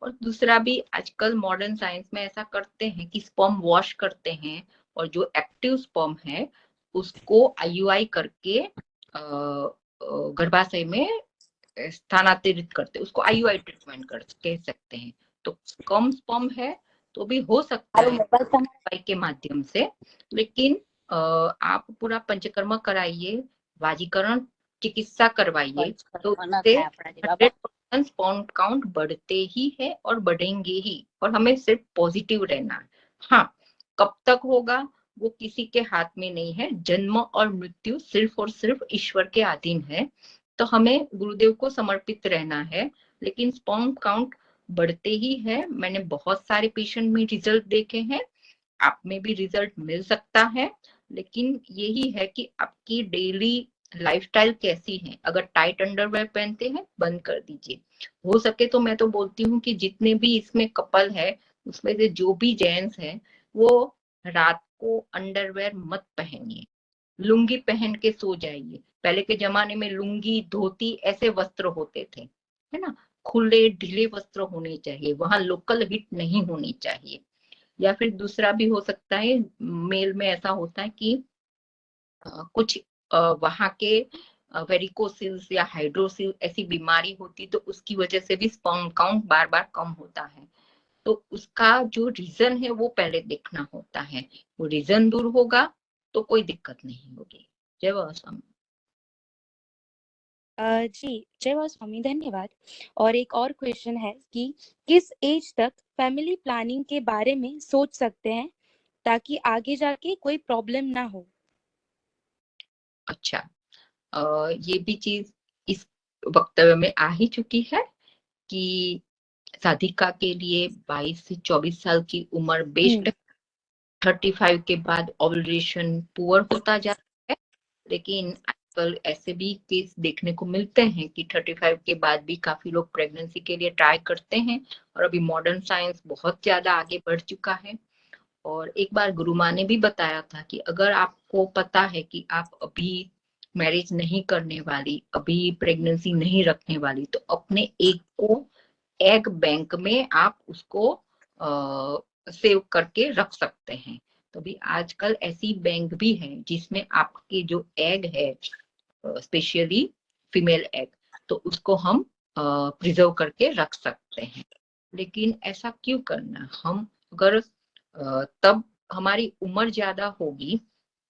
और दूसरा भी आजकल मॉडर्न साइंस में ऐसा करते हैं कि स्पर्म वॉश करते हैं, और जो एक्टिव स्पर्म है उसको आईयूआई करके गर्भाशय में स्थानांतरित करते, उसको आईयूआई ट्रीटमेंट कर कह सकते हैं। तो कम स्पर्म है तो भी हो सकता है दवाई के माध्यम से, लेकिन आप पूरा पंचकर्मा कराइए, वाजीकरण चिकित्सा करवाइए, तो उससे 100% स्पर्म काउंट बढ़ते ही है और बढ़ेंगे ही। और हमें सिर्फ पॉजिटिव रहना है। हाँ, कब तक होगा वो किसी के हाथ में नहीं है। जन्म और मृत्यु सिर्फ और सिर्फ ईश्वर के अधीन है। तो हमें गुरुदेव को समर्पित रहना है, लेकिन स्पर्म काउंट बढ़ते ही है। मैंने बहुत सारे पेशेंट में रिजल्ट देखे हैं, आप में भी रिजल्ट मिल सकता है। लेकिन यही है कि आपकी डेली लाइफस्टाइल कैसी है। अगर टाइट अंडरवेयर पहनते हैं, बंद कर दीजिए। हो सके तो मैं तो बोलती हूँ कि जितने भी इसमें कपल है, उसमें से जो भी जेंट्स है, वो रात को अंडरवेयर मत पहनिए, लुंगी पहन के सो जाइए। पहले के जमाने में लुंगी, धोती ऐसे वस्त्र होते थे, है ना। खुले ढीले वस्त्र होने चाहिए, वहां लोकल हिट नहीं होनी चाहिए। या फिर दूसरा भी हो सकता है, मेल में ऐसा होता है कि कुछ वहां के वेरिकोसिल्स या हाइड्रोसिल ऐसी बीमारी होती, तो उसकी वजह से भी स्पर्म काउंट बार बार कम होता है। तो उसका जो रीजन है वो पहले देखना होता है। वो रीजन दूर होगा तो कोई दिक्कत नहीं होगी। जय बाबा स्वामी। जी, जय बाबा स्वामी, धन्यवाद। और एक और क्वेश्चन है कि किस एज तक फैमिली प्लानिंग के बारे में सोच सकते हैं ताकि आगे जाके कोई प्रॉब्लम ना हो? अच्छा, ये भी चीज इस वक्तव्य में आ ही चुकी है कि साधिका के लिए 22 से 24 साल की उम्र बेस्ट। 35 के बाद ओवुलेशन पुअर होता जाता है, लेकिन आजकल ऐसे भी केस देखने को मिलते हैं कि 35 के बाद भी काफी लोग प्रेगनेंसी के लिए ट्राई करते हैं। और अभी मॉडर्न साइंस बहुत ज्यादा आगे बढ़ चुका है। और एक बार गुरु माँ ने भी बताया था कि अगर आपको पता है कि आप अभी मैरिज नहीं करने वाली, अभी प्रेगनेंसी नहीं रखने वाली, तो अपने एग को एग बैंक में आप उसको सेव करके रख सकते हैं। तो भी आजकल ऐसी बैंक भी है जिसमें आपके जो एग है, स्पेशली फीमेल एग, तो उसको हम प्रिजर्व करके रख सकते हैं। लेकिन ऐसा क्यों करना, हम अगर तब हमारी उम्र ज्यादा होगी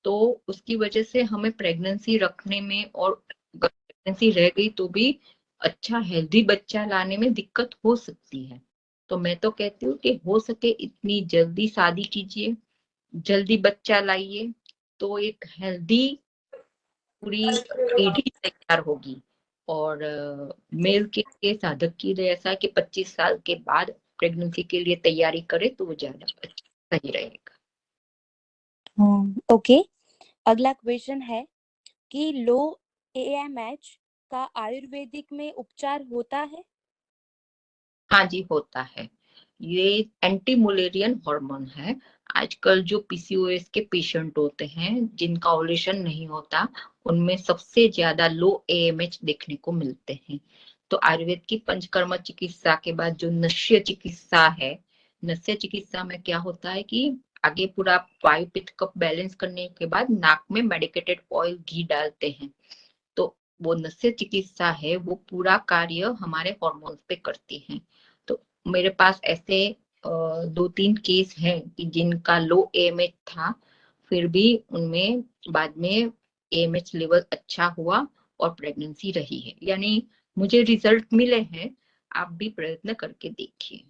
तो उसकी वजह से हमें प्रेगनेंसी रखने में, और प्रेगनेंसी रह गई तो भी अच्छा हेल्दी बच्चा लाने में दिक्कत हो सकती है। तो मैं तो कहती हूँ कि हो सके इतनी जल्दी शादी कीजिए, जल्दी बच्चा लाइए, तो एक हेल्दी पूरी पीढ़ी तैयार होगी। और मेल के लिए, साधक की लिए ऐसा कि 25 साल के बाद प्रेगनेंसी के लिए तैयारी करे तो वो ज्यादा अच्छा सही रहेगा। ओके, अगला क्वेश्चन है कि लो AMH का आयुर्वेदिक में उपचार होता है? हाँ जी, होता है। ये एंटी मुलेरियन हार्मोन है। आजकल जो पीसीओएस के पेशेंट होते हैं जिनका ओवुलेशन नहीं होता, उनमें सबसे ज्यादा लो AMH देखने को मिलते हैं। तो आयुर्वेद की पंचकर्मा चिकित्सा के बाद जो नस्य चिकित्सा है, नस्य चिकित्सा में क्या होता है कि आगे पूरा वायु पित्त कफ बैलेंस करने के बाद नाक में मेडिकेटेड ऑयल घी डालते हैं। तो वो नस्य चिकित्सा है, वो पूरा कार्य हमारे हार्मोन्स पे करती है। तो मेरे पास ऐसे 2-3 केस हैं कि जिनका लो AMH था, फिर भी उनमें बाद में AMH लेवल अच्छा हुआ और प्रेगनेंसी रही है। यानी मुझे रिजल्ट मिले हैं, आप भी प्रयत्न करके देखिए।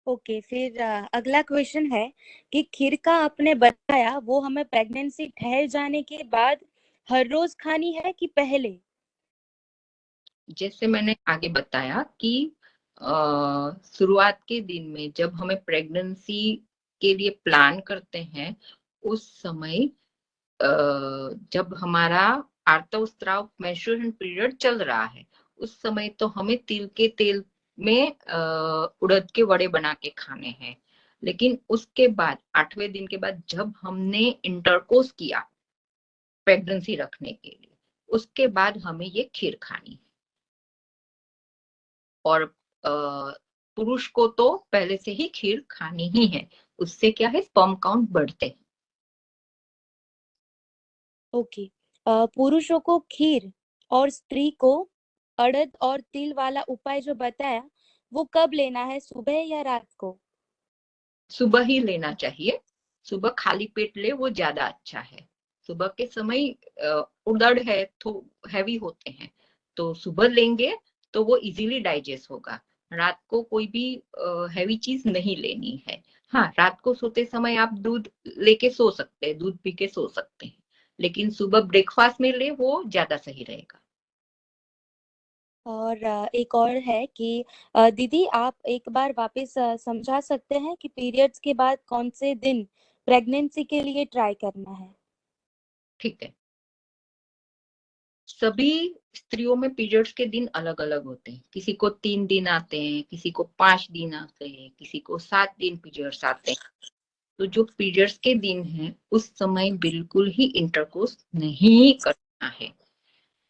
ओके, फिर अगला क्वेश्चन है कि खीर का आपने बताया वो हमें प्रेगनेंसी ठहर जाने के बाद हर रोज खानी है कि पहले? जैसे मैंने आगे बताया कि शुरुआत के दिन में जब हमें प्रेगनेंसी के लिए प्लान करते हैं, उस समय जब हमारा आर्तव स्त्राव मेंस्ट्रुएशन पीरियड चल रहा है, उस समय तो हमें तिल के तेल में उड़द के वड़े बना के खाने हैं। लेकिन उसके बाद 8वें दिन के बाद जब हमने इंटरकोर्स किया प्रेगनेंसी रखने के लिए, उसके बाद हमें ये खीर खानी है। और पुरुष को तो पहले से ही खीर खानी ही है, उससे क्या है स्पर्म काउंट बढ़ते हैं। ओके। पुरुषों को खीर और स्त्री को अड़द और तिल वाला उपाय जो बताया वो कब लेना है, सुबह या रात को? सुबह ही लेना चाहिए, सुबह खाली पेट ले वो ज्यादा अच्छा है। सुबह के समय उड़द है तो हैवी होते हैं, तो सुबह लेंगे तो वो इजीली डाइजेस्ट होगा। रात को कोई भी हैवी चीज नहीं लेनी है। हाँ, रात को सोते समय आप दूध लेके सो सकते हैं, दूध पी के सो सकते हैं, लेकिन सुबह ब्रेकफास्ट में ले वो ज्यादा सही रहेगा। और एक और है कि दीदी आप एक बार वापस समझा सकते हैं कि पीरियड्स के बाद कौन से दिन प्रेगनेंसी के लिए ट्राई करना है? ठीक है। सभी स्त्रियों में पीरियड्स के दिन अलग अलग होते हैं। किसी को 3 दिन आते हैं, किसी को 5 दिन आते हैं, किसी को 7 दिन पीरियड्स आते हैं। तो जो पीरियड्स के दिन हैं उस समय बिल्कुल ही इंटरकोर्स नहीं करना है।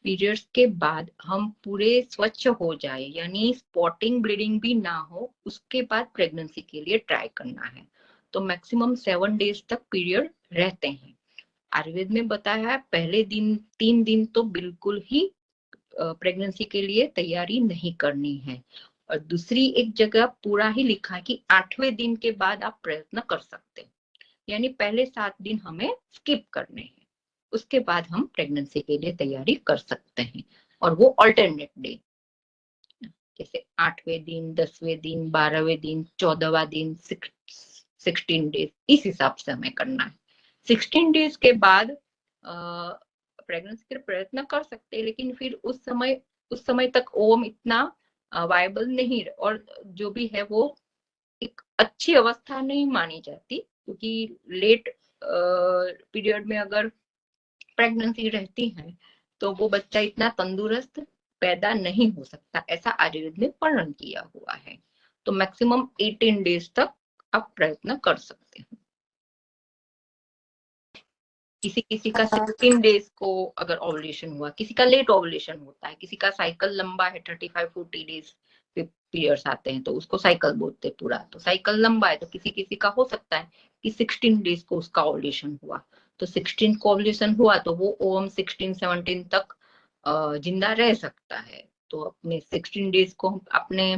पीरियड्स के बाद हम पूरे स्वच्छ हो जाए, यानी स्पॉटिंग ब्लीडिंग भी ना हो, उसके बाद प्रेगनेंसी के लिए ट्राई करना है। तो मैक्सिमम 7 डेज तक पीरियड रहते हैं। आयुर्वेद में बताया है पहले दिन 3 दिन तो बिल्कुल ही प्रेगनेंसी के लिए तैयारी नहीं करनी है। और दूसरी एक जगह पूरा ही लिखा है कि 8वें दिन के बाद आप प्रयत्न कर सकते हैं, यानी पहले 7 दिन हमें स्किप करने हैं, उसके बाद हम प्रेगनेंसी के लिए तैयारी कर सकते हैं। और वो अल्टरनेट डे, जैसे 8वें दिन, 10वें दिन, 12वें दिन, 14वां दिन, 16 डेज, इस हिसाब से हमें करना है। 16 डेज के बाद प्रेगनेंसी के प्रयत्न कर सकते हैं, लेकिन फिर उस समय तक ओम इतना वायबल नहीं, और जो भी है वो एक अच्छी अवस्था नहीं मानी जाती, क्योंकि लेट पीरियड में अगर प्रेगनेंसी रहती है तो वो बच्चा इतना तंदुरुस्त पैदा नहीं हो सकता, ऐसा आयुर्वेद में वर्णन किया हुआ है। तो मैक्सिमम 18 डेज तक आप प्रयत्न कर सकते हैं। किसी किसी का 16 डेज को अगर ओवुलेशन हुआ, किसी का लेट ओवुलेशन होता है, किसी का साइकिल लंबा है 35-40 डेज पीरियड्स आते हैं तो उसको साइकिल बोलते हैं पूरा, तो साइकिल लंबा है, तो किसी किसी का हो सकता है कि 16 डेज को उसका ओवुलेशन हुआ। तो 16 को ओवुलेशन हुआ तो वो ओम 16-17 तक जिंदा रह सकता है। तो अपने 16 डेज को अपने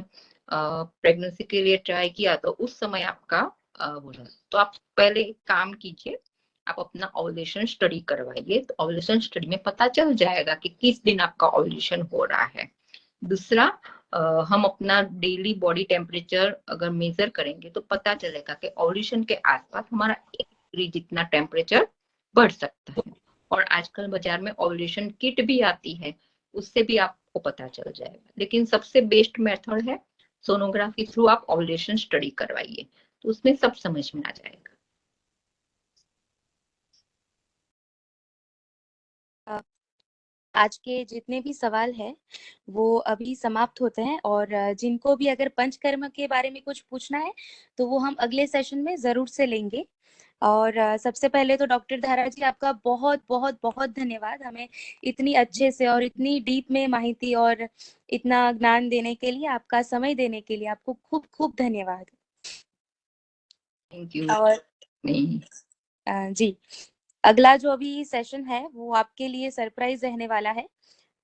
प्रेगनेंसी के लिए ट्राई किया तो उस समय आपका हो रहा है। तो आप पहले एक काम कीजिए, आप अपना ओवुलेशन स्टडी करवाइए, तो ओवुलेशन स्टडी में पता चल जाएगा कि किस दिन आपका ओवुलेशन हो रहा है। दूसरा, हम अपना डेली बॉडी टेम्परेचर अगर मेजर करेंगे तो पता चलेगा कि ओवुलेशन के आसपास हमारा 1 डिग्री जितना टेम्परेचर बढ़ सकता है। और आजकल बाजार में ओवुलेशन किट भी आती है, उससे भी आपको पता चल जाएगा। लेकिन सबसे बेस्ट मेथड है सोनोग्राफी थ्रू आप ओवुलेशन स्टडी करवाइए, तो उसमें सब समझ में आ जाएगा। आज के जितने भी सवाल हैं वो अभी समाप्त होते हैं, और जिनको भी अगर पंचकर्म के बारे में कुछ पूछना है तो वो हम अगले सेशन में जरूर से लेंगे। और सबसे पहले तो डॉक्टर धारा जी आपका बहुत बहुत बहुत धन्यवाद, हमें इतनी अच्छे से और इतनी डीप में माहिती और इतना ज्ञान देने के लिए, आपका समय देने के लिए आपको खूब खूब धन्यवाद। Thank you. और नहीं, जी, अगला जो अभी सेशन है वो आपके लिए सरप्राइज रहने वाला है,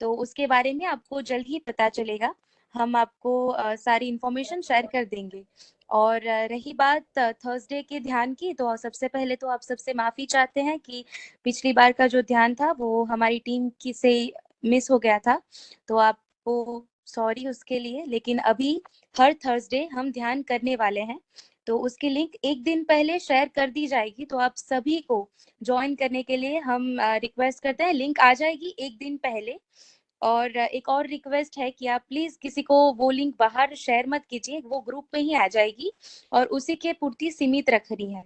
तो उसके बारे में आपको जल्द ही पता चलेगा। हम आपको सारी इंफॉर्मेशन शेयर कर देंगे। और रही बात थर्सडे के ध्यान की, तो सबसे पहले तो आप सबसे माफ़ी चाहते हैं कि पिछली बार का जो ध्यान था वो हमारी टीम की से मिस हो गया था, तो आपको सॉरी उसके लिए। लेकिन अभी हर थर्सडे हम ध्यान करने वाले हैं, तो उसकी लिंक एक दिन पहले शेयर कर दी जाएगी, तो आप सभी को ज्वाइन करने के लिए हम रिक्वेस्ट करते हैं, लिंक आ जाएगी एक दिन पहले। और एक और रिक्वेस्ट है कि आप प्लीज किसी को वो लिंक बाहर शेयर मत कीजिए, वो ग्रुप में ही आ जाएगी और उसी के पूर्ति सीमित रखनी है।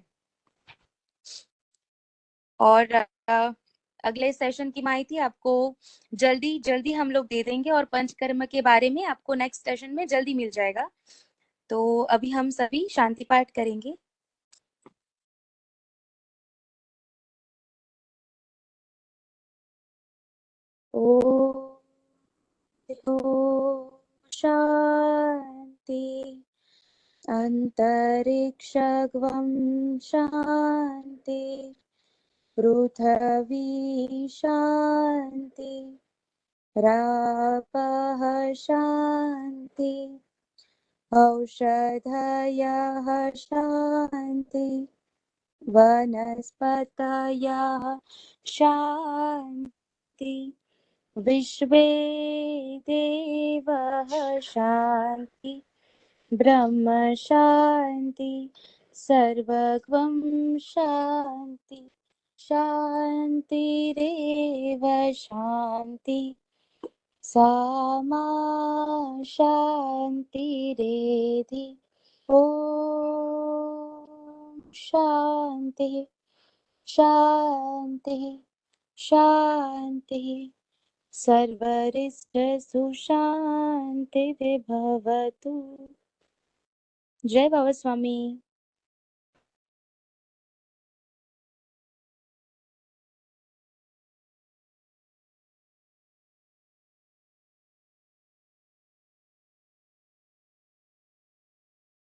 और अगले सेशन की माहिती आपको जल्दी जल्दी हम लोग दे देंगे और पंचकर्म के बारे में आपको नेक्स्ट सेशन में जल्दी मिल जाएगा। तो अभी हम सभी शांति पाठ करेंगे। ओम शांति अंतरिक्षगं शांति पृथ्वी शांति रापः शांति औषधयः शांति वनस्पतयः शांति विश्वे देवः शांति ब्रह्म शांति सर्वगं शांति शांतिरेव शांति सामा शांतिरेधि। ओम शांति शांति शांति सर्वरिष्ट सुशांति भवतु। जय बाबा स्वामी।